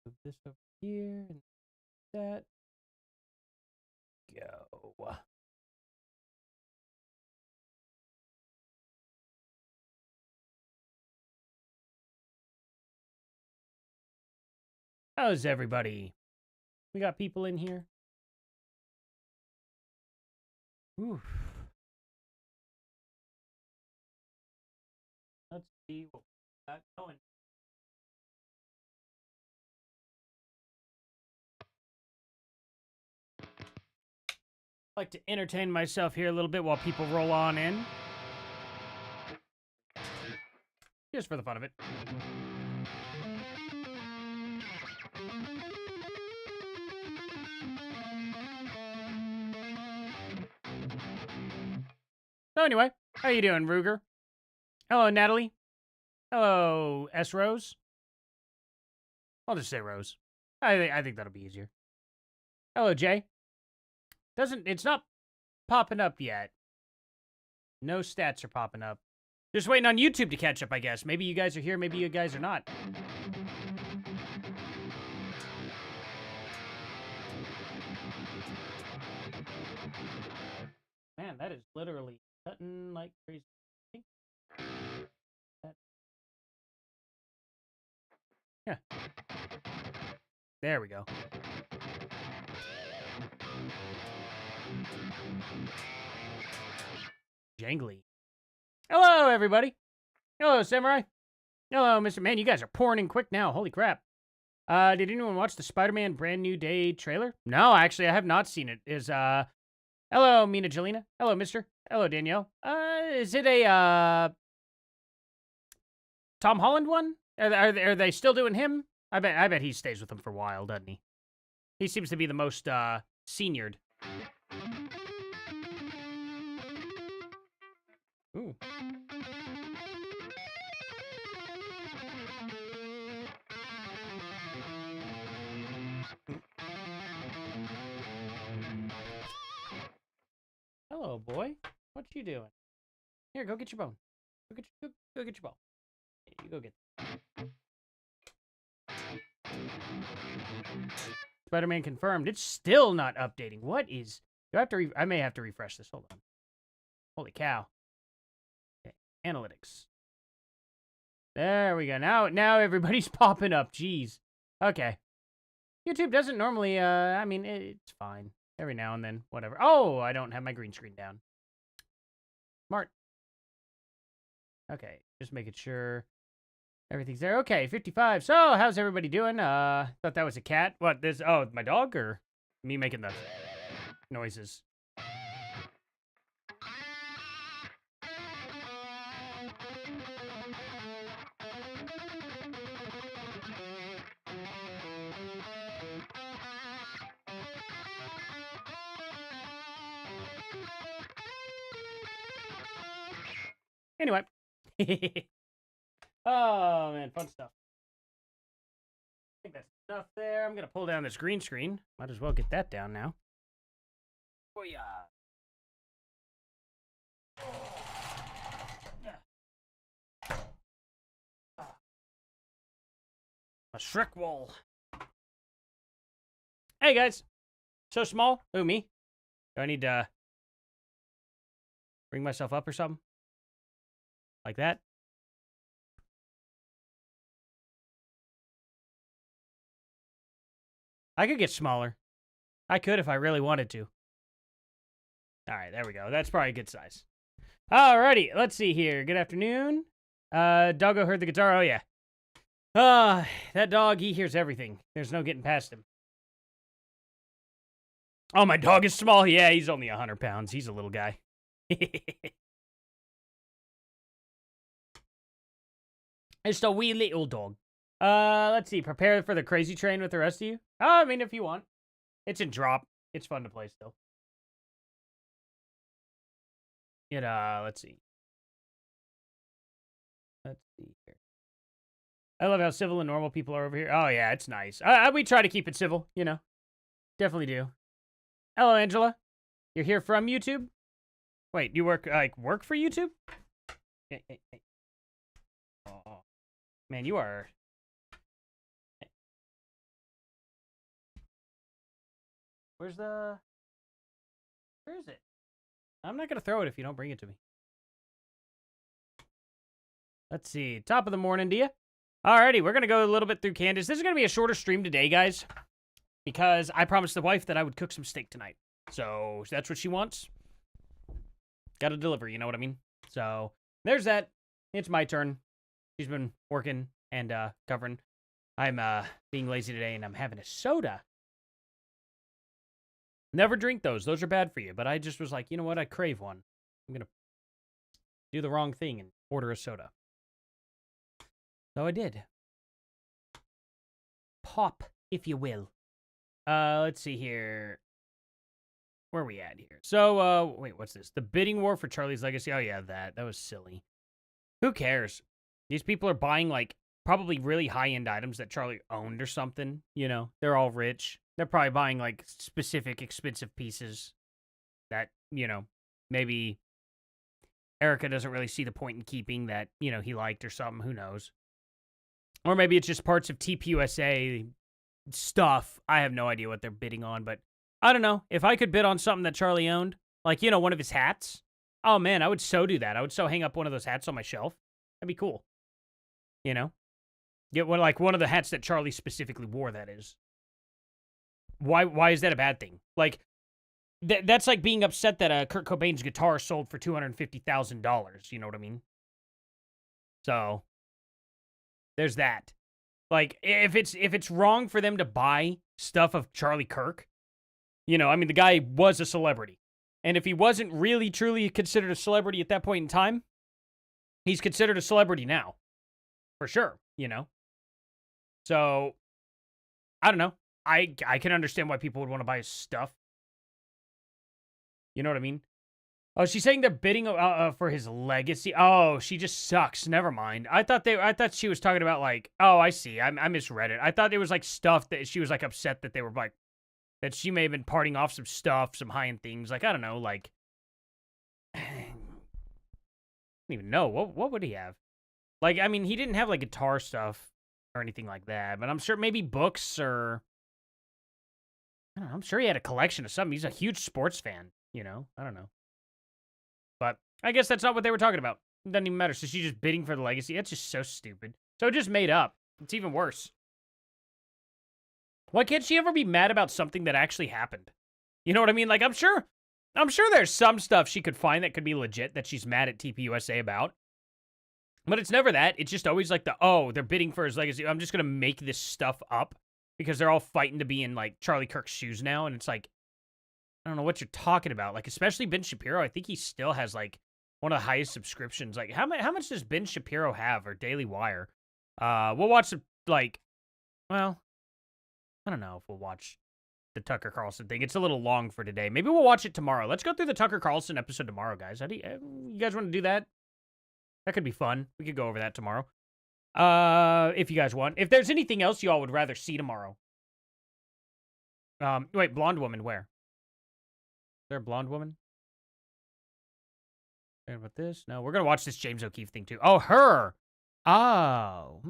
Move this over here and that. Go. How's everybody? We got people in here. Oof. Let's see what we got going. I like to entertain myself here a little bit while people roll on in. Just for the fun of it. So anyway, how you doing, Ruger? Hello, Natalie. Hello, S. Rose. I'll just say Rose. I think that'll be easier. Hello, Jay. It's not popping up yet. No stats are popping up. Just waiting on YouTube to catch up, I guess. Maybe you guys are here, maybe you guys are not. Man, that is literally cutting like crazy. Yeah. There we go. Jangly. Hello, everybody. Hello, Samurai. Hello, Mr. Man. You guys are pouring in quick now. Holy crap. Did anyone watch the Spider-Man Brand New Day trailer? No, actually, I have not seen it. Hello, Mina Jelena. Hello, Mister. Hello, Danielle. Is it a, Tom Holland one? Are they still doing him? I bet he stays with them for a while, doesn't he? He seems to be the most, seniored. Ooh. Hello, boy. What you doing? Here, go get your bone. Go get your ball. You go get it. Spider-Man confirmed. It's still not updating. What is... I may have to refresh this. Hold on. Holy cow. Okay. Analytics. There we go. Now everybody's popping up. Jeez. Okay. YouTube doesn't normally, I mean, it's fine. Every now and then. Whatever. Oh, I don't have my green screen down. Smart. Okay. Just making sure everything's there. Okay, 55. So, how's everybody doing? Thought that was a cat. What, this? Oh, my dog or me making the noises? Anyway. Oh, man, fun stuff. I think that's enough there. I'm going to pull down this green screen. Might as well get that down now. Oh, yeah. A Shrek wall. Hey, guys. So small. Who, me? Do I need to bring myself up or something? Like that? I could get smaller. I could if I really wanted to. Alright, there we go. That's probably a good size. Alrighty, let's see here. Good afternoon. Doggo heard the guitar. Oh, yeah. That dog, he hears everything. There's no getting past him. Oh, my dog is small. Yeah, he's only 100 pounds. He's a little guy. Just a wee little dog. Let's see. Prepare for the crazy train with the rest of you. Oh, I mean, if you want. It's in drop. It's fun to play still. Let's see. Let's see here. I love how civil and normal people are over here. Oh, yeah, it's nice. We try to keep it civil, you know. Definitely do. Hello, Angela. You're here from YouTube? Wait, you work for YouTube? Hey. Oh. Man, you are... Where's the... Where is it? I'm not going to throw it if you don't bring it to me. Let's see. Top of the morning to you. Alrighty, we're going to go a little bit through Candace. This is going to be a shorter stream today, guys. Because I promised the wife that I would cook some steak tonight. So, that's what she wants. Gotta deliver, you know what I mean? So, there's that. It's my turn. She's been working and covering. I'm being lazy today and I'm having a soda. Never drink those. Those are bad for you. But I just was like, you know what? I crave one. I'm going to do the wrong thing and order a soda. So I did. Pop, if you will. Let's see here. Where are we at here? So, wait, what's this? The bidding war for Charlie's legacy. Oh, yeah, that was silly. Who cares? These people are buying, like, probably really high-end items that Charlie owned or something. You know, they're all rich. They're probably buying, like, specific expensive pieces that, you know, maybe Erica doesn't really see the point in keeping that, you know, he liked or something. Who knows? Or maybe it's just parts of TPUSA stuff. I have no idea what they're bidding on, but I don't know. If I could bid on something that Charlie owned, like, you know, one of his hats, oh, man, I would so do that. I would so hang up one of those hats on my shelf. That'd be cool. You know? Get one, like, one of the hats that Charlie specifically wore, that is. Why is that a bad thing? Like, that's like being upset that Kurt Cobain's guitar sold for $250,000. You know what I mean? So, there's that. Like, if it's wrong for them to buy stuff of Charlie Kirk, you know, I mean, the guy was a celebrity. And if he wasn't really, truly considered a celebrity at that point in time, he's considered a celebrity now. For sure, you know? So, I don't know. I can understand why people would want to buy his stuff. You know what I mean? Oh, she's saying they're bidding for his legacy. Oh, she just sucks. Never mind. I thought she was talking about, like, oh, I see. I misread it. I thought it was like stuff that she was like upset that they were like, that she may have been parting off some stuff, some high-end things. Like, I don't know, like, I don't even know. What would he have? Like, I mean, he didn't have like guitar stuff or anything like that, but I'm sure maybe books or, I don't know, I'm sure he had a collection of something. He's a huge sports fan, you know? I don't know. But I guess that's not what they were talking about. It doesn't even matter. So she's just bidding for the legacy. That's just so stupid. So it just made up. It's even worse. Why can't she ever be mad about something that actually happened? You know what I mean? Like, I'm sure there's some stuff she could find that could be legit that she's mad at TPUSA about. But it's never that. It's just always like they're bidding for his legacy. I'm just going to make this stuff up because they're all fighting to be in, like, Charlie Kirk's shoes now. And it's like, I don't know what you're talking about. Like, especially Ben Shapiro. I think he still has, like, one of the highest subscriptions. Like, how much does Ben Shapiro have, or Daily Wire? We'll watch the, like, well, I don't know if we'll watch the Tucker Carlson thing. It's a little long for today. Maybe we'll watch it tomorrow. Let's go through the Tucker Carlson episode tomorrow, guys. How do you guys want to do that? That could be fun. We could go over that tomorrow. If you guys want. If there's anything else y'all would rather see tomorrow. Wait, blonde woman, where? Is there a blonde woman? And about this? No, we're going to watch this James O'Keefe thing, too. Oh, her! Oh.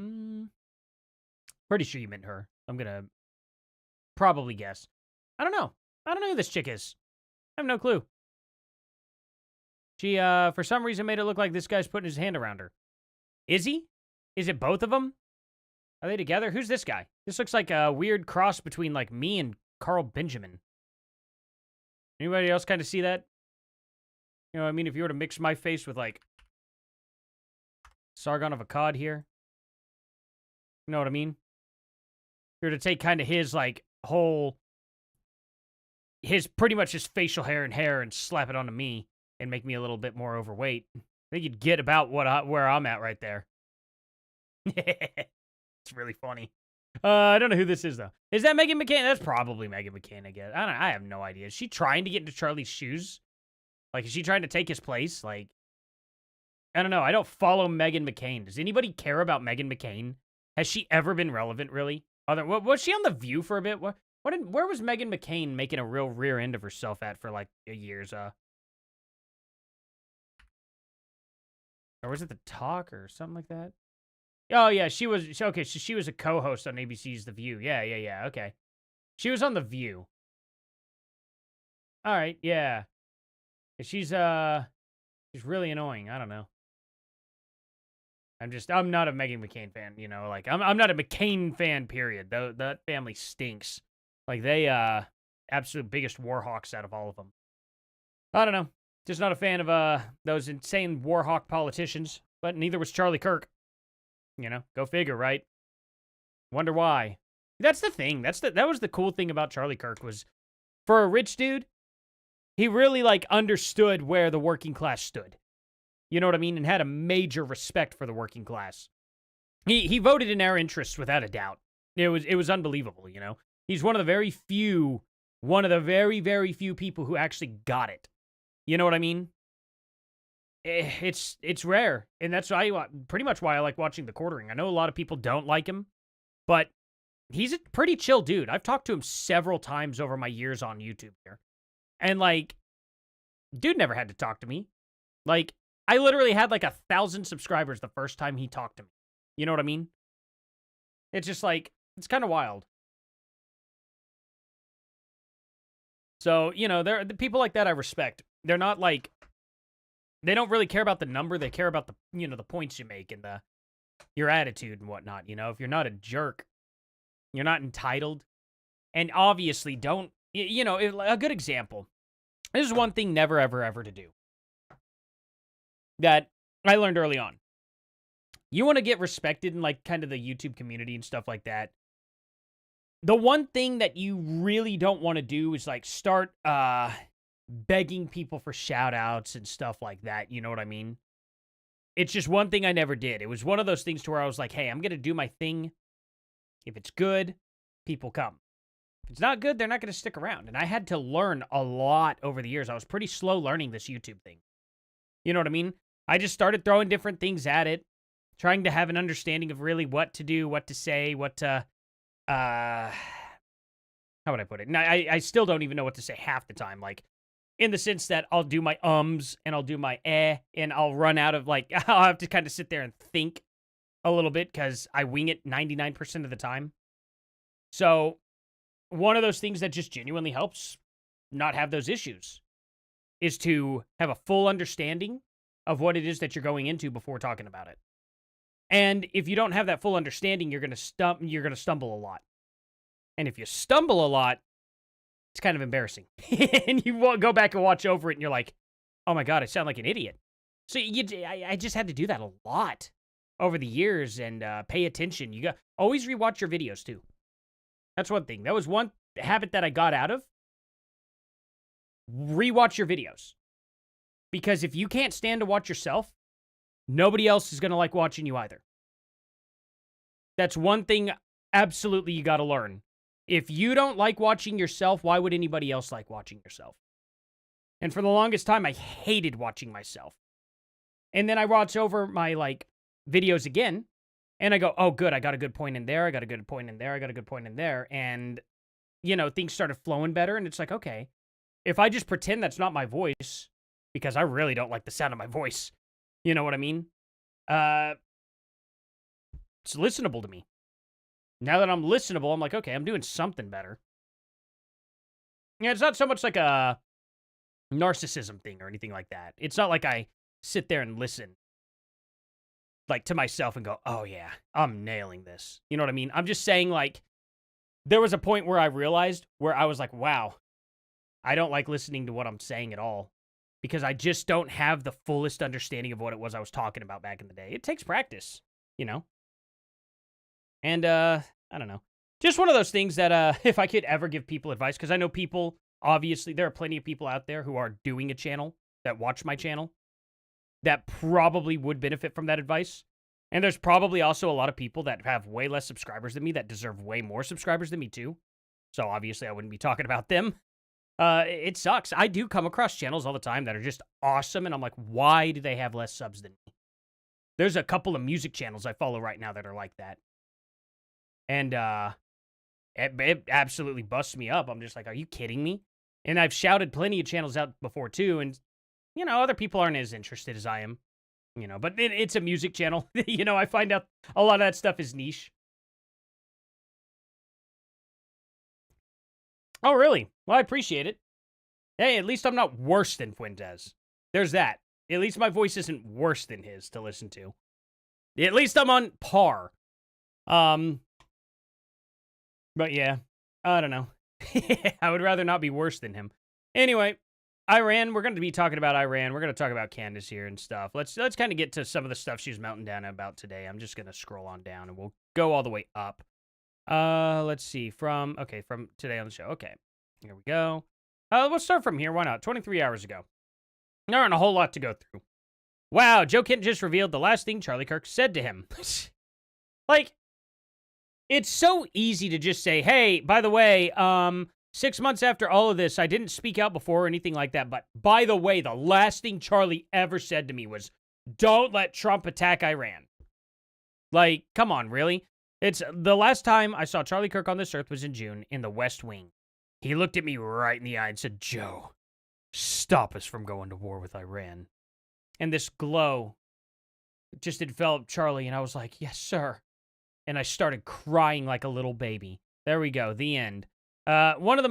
Pretty sure you meant her. I'm going to probably guess. I don't know. I don't know who this chick is. I have no clue. She, for some reason, made it look like this guy's putting his hand around her. Is he? Is it both of them? Are they together? Who's this guy? This looks like a weird cross between, like, me and Carl Benjamin. Anybody else kind of see that? You know what I mean? If you were to mix my face with, like, Sargon of Akkad here. You know what I mean? If you were to take kind of his, like, whole... pretty much his facial hair and slap it onto me and make me a little bit more overweight. I think you'd get about where I'm at right there. It's really funny. I don't know who this is, though. Is that Meghan McCain? That's probably Meghan McCain, I guess. I have no idea. Is she trying to get into Charlie's shoes? Like, is she trying to take his place? Like, I don't know. I don't follow Meghan McCain. Does anybody care about Meghan McCain? Has she ever been relevant, really? Was she on The View for a bit? Where was Meghan McCain making a real rear end of herself at for, like, years? Or was it The Talk or something like that? Oh, yeah, she was... Okay, so she was a co-host on ABC's The View. Yeah, okay. She was on The View. All right, yeah. She's really annoying. I don't know. I'm not a Meghan McCain fan, you know, like I'm not a McCain fan, period. Though that family stinks. Like they absolute biggest war hawks out of all of them. I don't know. Just not a fan of those insane war hawk politicians, but neither was Charlie Kirk. You know, go figure, right? Wonder why. That's the thing. That was the cool thing about Charlie Kirk was for a rich dude, he really like understood where the working class stood. You know what I mean? And had a major respect for the working class. He voted in our interests without a doubt. It was unbelievable, you know? He's one of the very few people who actually got it. You know what I mean? It's rare, and that's pretty much why I like watching The Quartering. I know a lot of people don't like him, but he's a pretty chill dude. I've talked to him several times over my years on YouTube here. And like, dude never had to talk to me. Like, I literally had like 1,000 subscribers the first time he talked to me. You know what I mean? It's just like, it's kind of wild. So, you know, the people like that I respect. They're not like, they don't really care about the number. They care about the, you know, the points you make and your attitude and whatnot. You know, if you're not a jerk, you're not entitled. And obviously don't, you know, a good example. This is one thing never, ever, ever to do that I learned early on. You want to get respected in like kind of the YouTube community and stuff like that. The one thing that you really don't want to do is like start begging people for shout outs and stuff like that. You know what I mean? It's just one thing I never did. It was one of those things to where I was like, hey, I'm going to do my thing. If it's good, people come. If it's not good, they're not going to stick around. And I had to learn a lot over the years. I was pretty slow learning this YouTube thing. You know what I mean? I just started throwing different things at it, trying to have an understanding of really what to do, what to say, what to, how would I put it? And I still don't even know what to say half the time. Like, in the sense that I'll do my ums and I'll do my and I'll run out of like, I'll have to kind of sit there and think a little bit because I wing it 99% of the time. So one of those things that just genuinely helps not have those issues is to have a full understanding of what it is that you're going into before talking about it. And if you don't have that full understanding, you're going to stumble a lot. And if you stumble a lot, it's kind of embarrassing. And you won't go back and watch over it and you're like, oh my God, I sound like an idiot. So I just had to do that a lot over the years and pay attention. You always rewatch your videos too. That's one thing. That was one habit that I got out of. Rewatch your videos. Because if you can't stand to watch yourself, nobody else is going to like watching you either. That's one thing absolutely you got to learn. If you don't like watching yourself, why would anybody else like watching yourself? And for the longest time, I hated watching myself. And then I watch over my like videos again, and I go, oh, good, I got a good point in there, I got a good point in there, I got a good point in there. And, you know, things started flowing better, and it's like, okay, if I just pretend that's not my voice, because I really don't like the sound of my voice, you know what I mean? It's listenable to me. Now that I'm listenable, I'm like, okay, I'm doing something better. Yeah, it's not so much like a narcissism thing or anything like that. It's not like I sit there and listen like to myself and go, oh yeah, I'm nailing this. You know what I mean? I'm just saying like, there was a point where I realized where I was like, wow, I don't like listening to what I'm saying at all because I just don't have the fullest understanding of what it was I was talking about back in the day. It takes practice, you know? And, I don't know. Just one of those things that, if I could ever give people advice, because I know people, obviously, there are plenty of people out there who are doing a channel, that watch my channel, that probably would benefit from that advice. And there's probably also a lot of people that have way less subscribers than me that deserve way more subscribers than me, too. So, obviously, I wouldn't be talking about them. It sucks. I do come across channels all the time that are just awesome, and I'm like, why do they have less subs than me? There's a couple of music channels I follow right now that are like that. And it absolutely busts me up. I'm just like, are you kidding me? And I've shouted plenty of channels out before, too. And, you know, other people aren't as interested as I am. You know, but it's a music channel. You know, I find out a lot of that stuff is niche. Oh, really? Well, I appreciate it. Hey, at least I'm not worse than Fuentes. There's that. At least my voice isn't worse than his to listen to. At least I'm on par. But yeah, I don't know. I would rather not be worse than him. Anyway, Iran, we're going to be talking about Iran. We're going to talk about Candace here and stuff. Let's kind of get to some of the stuff she's melting down about today. I'm just going to scroll on down and we'll go all the way up. Let's see. From today on the show. Okay, here we go. Let's start from here. Why not? 23 hours ago. There aren't a whole lot to go through. Wow, Joe Kent just revealed the last thing Charlie Kirk said to him. Like, it's so easy to just say, hey, by the way, 6 months after all of this, I didn't speak out before or anything like that. But by the way, the last thing Charlie ever said to me was, don't let Trump attack Iran. Like, come on, really? It's the last time I saw Charlie Kirk on this earth was in June in the West Wing. He looked at me right in the eye and said, Joe, stop us from going to war with Iran. And this glow just enveloped Charlie, and I was like, yes, sir. And I started crying like a little baby. There we go, the end. One of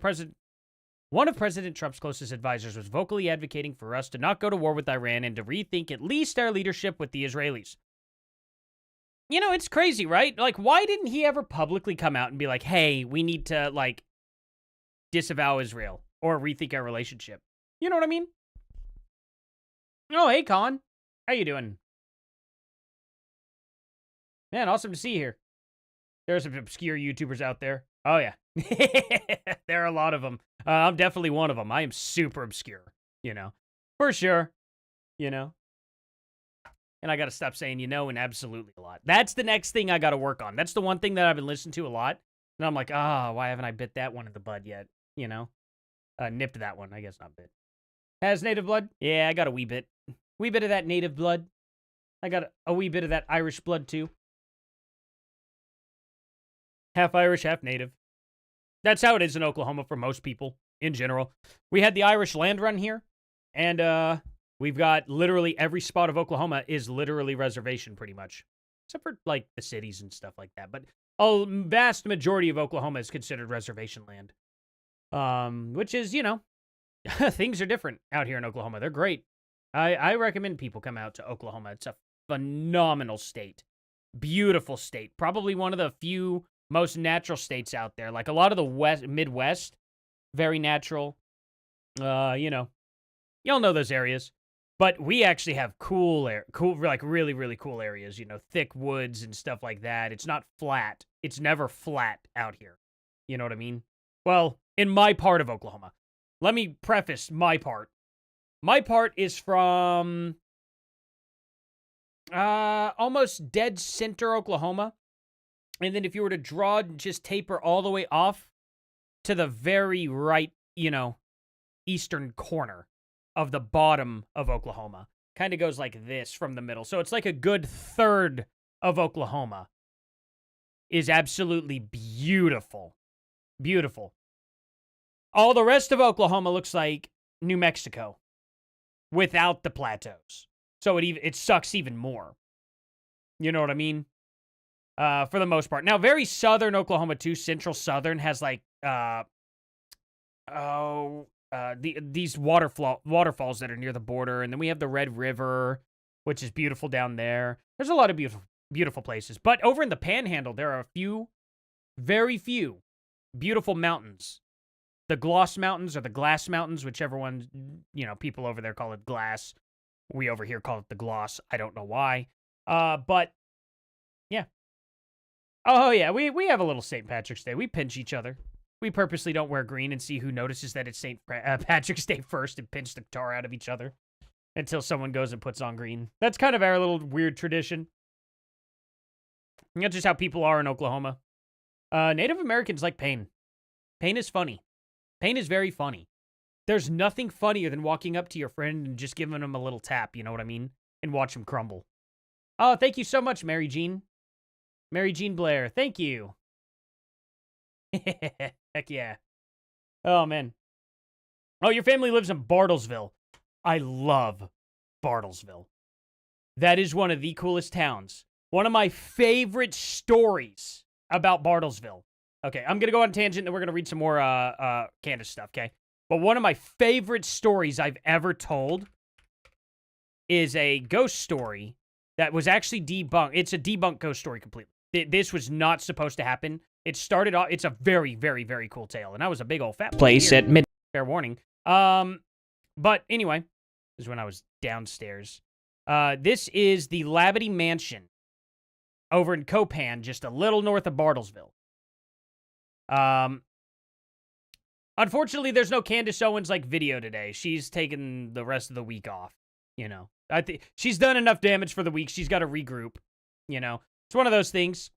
President Trump's closest advisors was vocally advocating for us to not go to war with Iran and to rethink at least our leadership with the Israelis. You know, it's crazy, right? Like, why didn't he ever publicly come out and be like, hey, we need to, like, disavow Israel or rethink our relationship? You know what I mean? Oh, hey, Colin. How you doing? Man, awesome to see you here. There are some obscure YouTubers out there. Oh, yeah. There are a lot of them. I'm definitely one of them. I am super obscure, you know. For sure. You know. And I got to stop saying, you know, and absolutely a lot. That's the next thing I got to work on. That's the one thing that I've been listening to a lot. And I'm like, why haven't I bit that one in the bud yet? You know? Nipped that one. I guess not bit. Has native blood? Yeah, I got a wee bit. Wee bit of that native blood. I got a wee bit of that Irish blood, too. Half Irish, half native. That's how it is in Oklahoma for most people, in general. We had the Irish land run here, and we've got literally every spot of Oklahoma is literally reservation, pretty much. Except for, like, the cities and stuff like that. But a vast majority of Oklahoma is considered reservation land. Which is, you know, things are different out here in Oklahoma. They're great. I recommend people come out to Oklahoma. It's a phenomenal state. Beautiful state. Probably one of the few most natural states out there. Like a lot of the Midwest, very natural. You know, y'all know those areas. But we actually have cool, like really, really cool areas. You know, thick woods and stuff like that. It's not flat. It's never flat out here. You know what I mean? Well, in my part of Oklahoma. Let me preface my part. My part is from almost dead center Oklahoma. And then if you were to draw, just taper all the way off to the very right, you know, eastern corner of the bottom of Oklahoma. Kind of goes like this from the middle. So it's like a good third of Oklahoma is absolutely beautiful. Beautiful. All the rest of Oklahoma looks like New Mexico without the plateaus. So it sucks even more. You know what I mean? For the most part. Now, very southern Oklahoma too. Central southern has like these waterfalls that are near the border, and then we have the Red River, which is beautiful down there. There's a lot of beautiful places. But over in the Panhandle, there are very few beautiful mountains. The Gloss Mountains or the Glass Mountains, whichever one, you know, people over there call it Glass. We over here call it the Gloss. I don't know why. But yeah. Oh yeah, we have a little St. Patrick's Day. We pinch each other. We purposely don't wear green and see who notices that it's St. Patrick's Day first and pinch the tar out of each other until someone goes and puts on green. That's kind of our little weird tradition. That's just how people are in Oklahoma. Native Americans like pain. Pain is funny. Pain is very funny. There's nothing funnier than walking up to your friend and just giving him a little tap, you know what I mean? And watch him crumble. Oh, thank you so much, Mary Jean. Mary Jean Blair, thank you. Heck yeah. Oh, man. Oh, your family lives in Bartlesville. I love Bartlesville. That is one of the coolest towns. One of my favorite stories about Bartlesville. Okay, I'm going to go on a tangent and we're going to read some more Candace stuff, okay? But one of my favorite stories I've ever told is a ghost story that was actually debunked. It's a debunked ghost story completely. This was not supposed to happen. It started off, it's a very, very, very cool tale. And I was a big old fat place at midnight. Fair warning. But anyway, this is when I was downstairs. This is the Labadie Mansion over in Copan, just a little north of Bartlesville. Unfortunately, there's no Candace Owens like video today. She's taken the rest of the week off. You know, I think she's done enough damage for the week. She's got to regroup. You know, it's one of those things.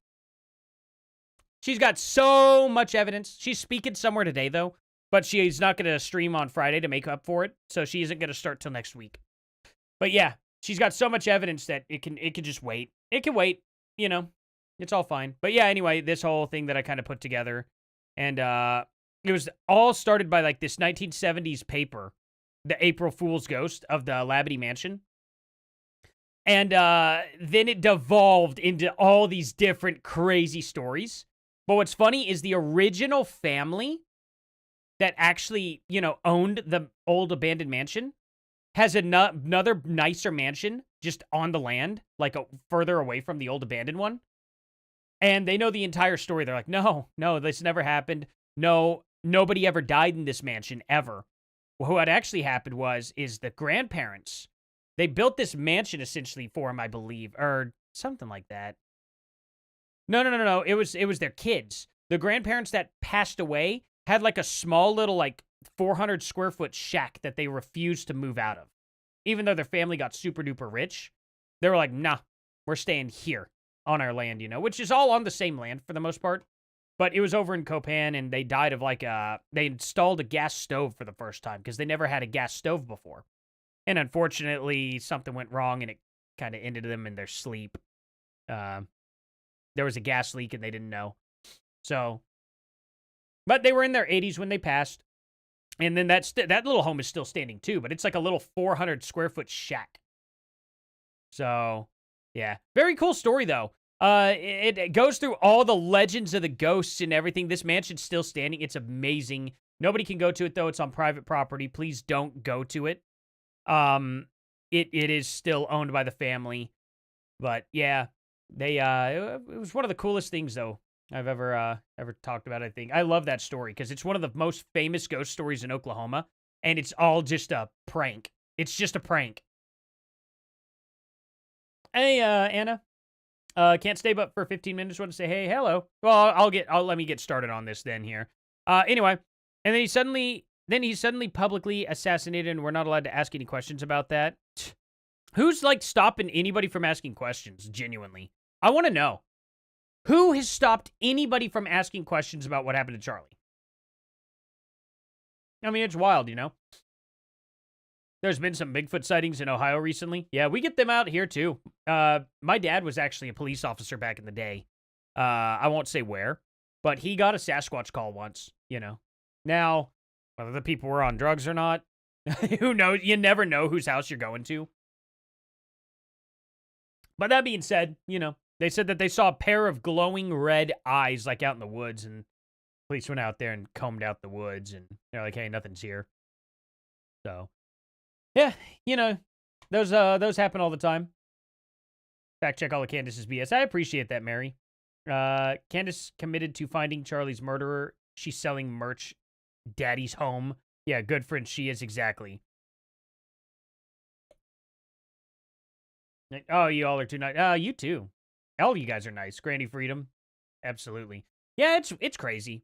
She's got so much evidence. She's speaking somewhere today, though, but she's not going to stream on Friday to make up for it, so she isn't going to start till next week. But yeah, she's got so much evidence that it can just wait. It can wait. You know, it's all fine. But yeah, anyway, this whole thing that I kind of put together, and it was all started by like this 1970s paper, the April Fool's Ghost of the Labadie Mansion. And then it devolved into all these different crazy stories. But what's funny is the original family that actually, you know, owned the old abandoned mansion has another nicer mansion just on the land, like further away from the old abandoned one. And they know the entire story. They're like, no, this never happened. No, nobody ever died in this mansion, ever. Well, what actually happened is the grandparents, they built this mansion essentially for him, I believe, or something like that. No. It was their kids. The grandparents that passed away had like a small little like 400 square foot shack that they refused to move out of. Even though their family got super duper rich, they were like, nah, we're staying here on our land, you know, which is all on the same land for the most part. But it was over in Copan, and they died of like they installed a gas stove for the first time because they never had a gas stove before. And unfortunately, something went wrong, and it kind of ended them in their sleep. There was a gas leak, and they didn't know. So, but they were in their 80s when they passed. And then that little home is still standing too, but it's like a little 400 square foot shack. So, yeah. Very cool story, though. It goes through all the legends of the ghosts and everything. This mansion's still standing. It's amazing. Nobody can go to it, though. It's on private property. Please don't go to it. It is still owned by the family. But, yeah. It was one of the coolest things, though, I've ever talked about, I think. I love that story because it's one of the most famous ghost stories in Oklahoma, and it's all just a prank. It's just a prank. Hey, Anna. Can't stay but for 15 minutes. Want to say hey, hello. Well, let me get started on this then here. Anyway, and then he's suddenly publicly assassinated, and we're not allowed to ask any questions about that. Who's like stopping anybody from asking questions? Genuinely, I want to know. Who has stopped anybody from asking questions about what happened to Charlie? I mean, it's wild, you know? There's been some Bigfoot sightings in Ohio recently. Yeah, we get them out here, too. My dad was actually a police officer back in the day. I won't say where, but he got a Sasquatch call once, you know? Now, whether the people were on drugs or not, who knows? You never know whose house you're going to. But that being said, you know, they said that they saw a pair of glowing red eyes, like, out in the woods, and police went out there and combed out the woods, and they're like, hey, nothing's here. So, yeah, you know, those happen all the time. Fact check all of Candace's BS. I appreciate that, Mary. Candace committed to finding Charlie's murderer. She's selling merch. Daddy's home. Yeah, good friend she is, exactly. Oh, you all are too nice. You too. All of you guys are nice. Granny Freedom. Absolutely. Yeah, it's crazy.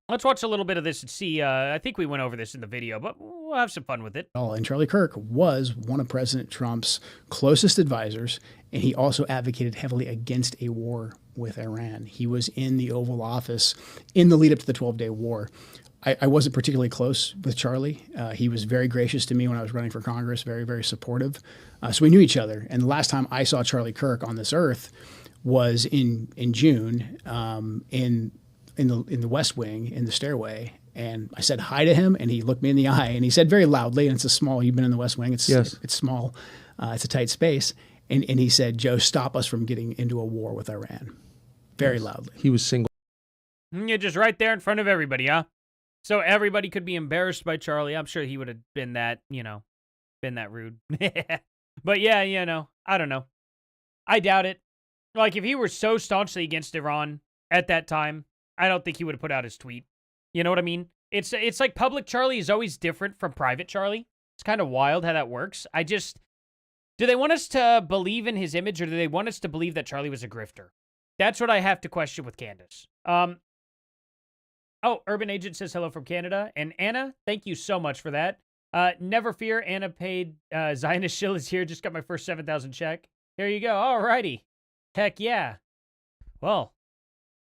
Let's watch a little bit of this and see. I think we went over this in the video, but we'll have some fun with it. And Charlie Kirk was one of President Trump's closest advisors, and he also advocated heavily against a war with Iran. He was in the Oval Office in the lead up to the 12-day war. I wasn't particularly close with Charlie. He was very gracious to me when I was running for Congress, very, very supportive. So we knew each other. And the last time I saw Charlie Kirk on this earth was in June in the West Wing, in the stairway. And I said hi to him, and he looked me in the eye, and he said very loudly, and it's a small, you've been in the West Wing, it's small, it's a tight space. And he said, Joe, stop us from getting into a war with Iran. Very loudly. He was single. You're just right there in front of everybody, huh? So everybody could be embarrassed by Charlie. I'm sure he would have been that, been that rude. But yeah, I don't know. I doubt it. Like, if he were so staunchly against Iran at that time, I don't think he would have put out his tweet. You know what I mean? It's like public Charlie is always different from private Charlie. It's kind of wild how that works. Do they want us to believe in his image, or do they want us to believe that Charlie was a grifter? That's what I have to question with Candace. Oh, Urban Agent says hello from Canada. And Anna, thank you so much for that. Never fear, Anna paid. Zionist Shill is here. Just got my first 7,000 check. Here you go. Alrighty. Heck yeah. Well,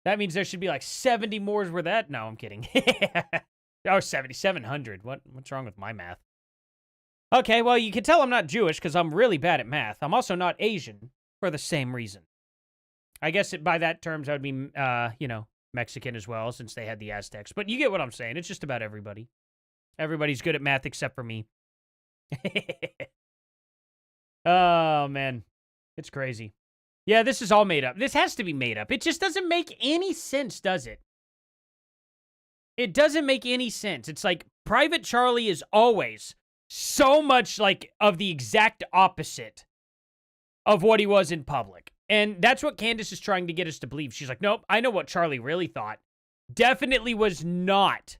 that means there should be like 70 more where that. No, I'm kidding. Oh, 7,700. What's wrong with my math? Okay, well, you can tell I'm not Jewish because I'm really bad at math. I'm also not Asian for the same reason. I guess by that terms, I would be, Mexican as well, since they had the Aztecs. But you get what I'm saying. It's just about everybody. Everybody's good at math except for me. Oh, man. It's crazy. Yeah, this is all made up. This has to be made up. It just doesn't make any sense, does it? It doesn't make any sense. It's like Private Charlie is always so much like of the exact opposite of what he was in public. And that's what Candace is trying to get us to believe. She's like, nope, I know what Charlie really thought. Definitely was not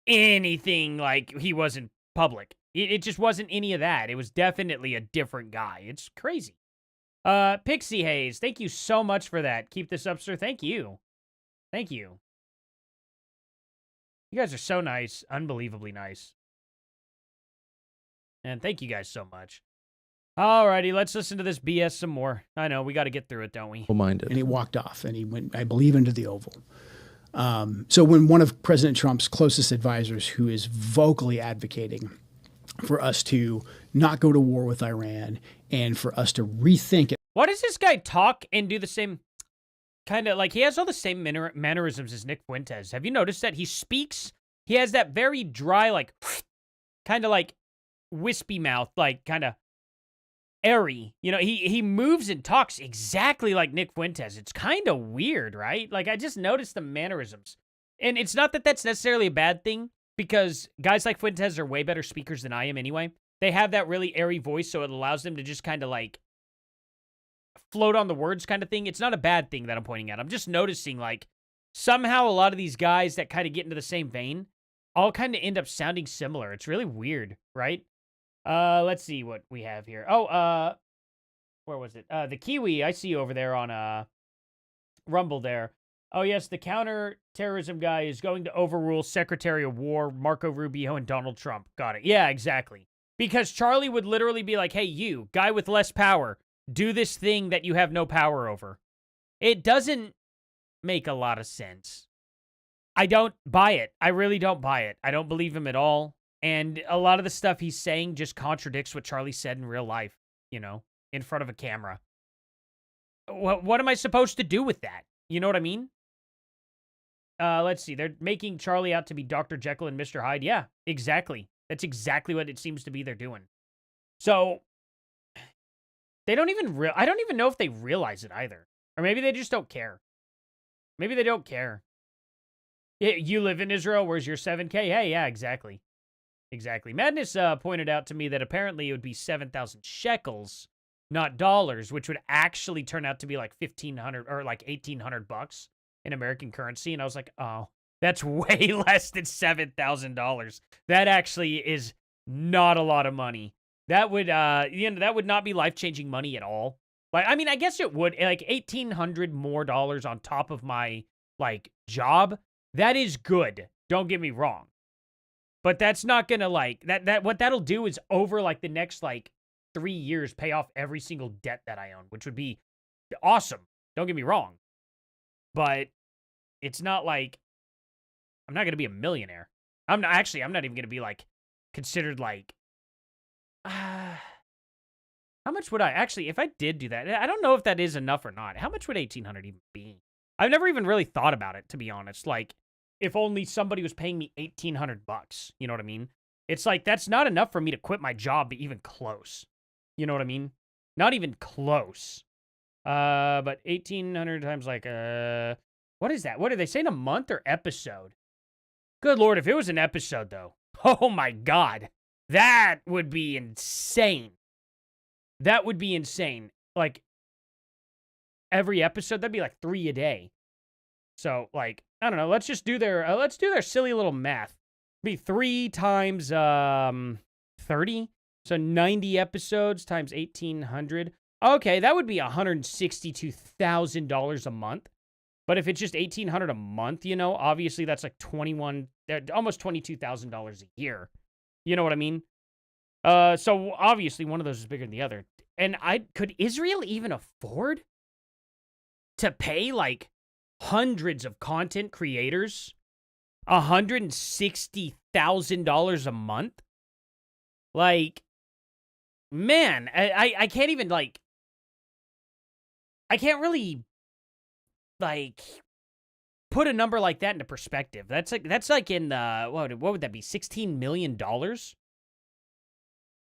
anything like he was in public. It just wasn't any of that. It was definitely a different guy. It's crazy. Pixie Hayes, thank you so much for that. Keep this up, sir. Thank you. Thank you. You guys are so nice. Unbelievably nice. And thank you guys so much. Alrighty, let's listen to this BS some more. I know, we got to get through it, don't we? And he walked off, and he went, I believe, into the Oval. So when one of President Trump's closest advisors, who is vocally advocating for us to not go to war with Iran and for us to rethink it. Why does this guy talk and do the same kind of, like, he has all the same mannerisms as Nick Fuentes. Have you noticed that? He speaks, he has that very dry, like, kind of like wispy mouth, like, kind of airy. You know, he moves and talks exactly like Nick Fuentes. It's kind of weird, right? Like, I just noticed the mannerisms. And it's not that that's necessarily a bad thing, because guys like Fuentes are way better speakers than I am anyway. They have that really airy voice, so it allows them to just kind of like float on the words kind of thing. It's not a bad thing that I'm pointing out. I'm just noticing, like, somehow a lot of these guys that kind of get into the same vein all kind of end up sounding similar. It's really weird, right? Let's see what we have here. Oh, where was it? The Kiwi, I see you over there on Rumble there. Oh, yes, the counterterrorism guy is going to overrule Secretary of War Marco Rubio and Donald Trump. Got it. Yeah, exactly. Because Charlie would literally be like, hey, you, guy with less power, do this thing that you have no power over. It doesn't make a lot of sense. I don't buy it. I really don't buy it. I don't believe him at all. And a lot of the stuff he's saying just contradicts what Charlie said in real life, you know, in front of a camera. What am I supposed to do with that? You know what I mean? Let's see. They're making Charlie out to be Dr. Jekyll and Mr. Hyde. Yeah, exactly. That's exactly what it seems to be they're doing. So, they don't even I don't even know if they realize it either. Or maybe they just don't care. Maybe they don't care. Yeah, you live in Israel, where's your 7K? Hey, yeah, exactly. Exactly. Madness pointed out to me that apparently it would be 7,000 shekels, not dollars, which would actually turn out to be like 1,500 or like 1,800 bucks in American currency. And I was like, oh, that's way less than $7,000. That actually is not a lot of money. That would, that would not be life-changing money at all. Like, I mean, I guess it would. Like, $1,800 more dollars on top of my, like, job. That is good. Don't get me wrong. But that's not gonna, like, what that'll do is over, like, the next, like, 3 years pay off every single debt that I own, which would be awesome. Don't get me wrong. But it's not like I'm not gonna be a millionaire. I'm not even gonna be, like, considered, like, how much would I actually, if I did do that, I don't know if that is enough or not. How much would 1,800 even be? I've never even really thought about it, to be honest. Like, if only somebody was paying me 1,800 bucks, you know what I mean? It's like, that's not enough for me to quit my job, but even close. You know what I mean? Not even close. But 1,800 times, like, what is that? What are they saying, a month or episode? Good Lord, if it was an episode, though, oh my God, that would be insane. That would be insane. Like, every episode, that'd be like 3 a day. So, like, I don't know, let's do their silly little math. It'd be 3 times 30, so 90 episodes times 1,800. Okay, that would be $162,000 a month. But if it's just $1,800 a month, you know, obviously that's like almost $22,000 a year. You know what I mean? So obviously one of those is bigger than the other. And could Israel even afford to pay like hundreds of content creators $160,000 a month? Like, man, I can't even like, I can't really like put a number like that into perspective. That's like in the, what would that be? $16 million?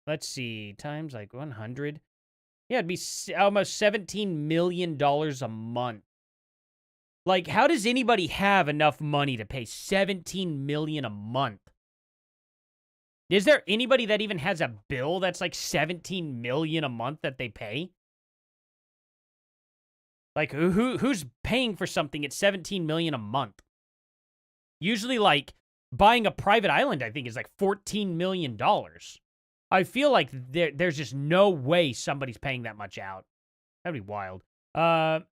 Let's see, times like 100. Yeah, it'd be almost $17 million a month. Like, how does anybody have enough money to pay $17 million a month? Is there anybody that even has a bill that's like $17 million a month that they pay? Like, who's paying for something at $17 million a month? Usually, like, buying a private island, I think, is like $14 million. I feel like there's just no way somebody's paying that much out. That'd be wild. Let's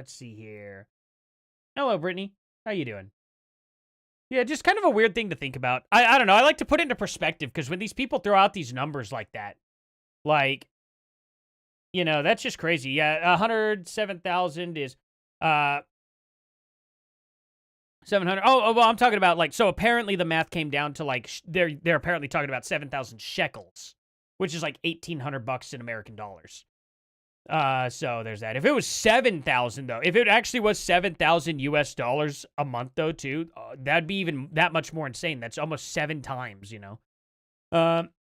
see here. Hello, Brittany. How you doing? Yeah, just kind of a weird thing to think about. I don't know. I like to put it into perspective because when these people throw out these numbers like that, like, you know, that's just crazy. Yeah, 107,000 is 700. Oh, well, I'm talking about like, so apparently the math came down to like they're apparently talking about 7,000 shekels, which is like $1,800 in American dollars. So there's that. If it was 7,000 though, if it actually was 7,000 US dollars a month though too, that'd be even that much more insane. That's almost 7 times, you know.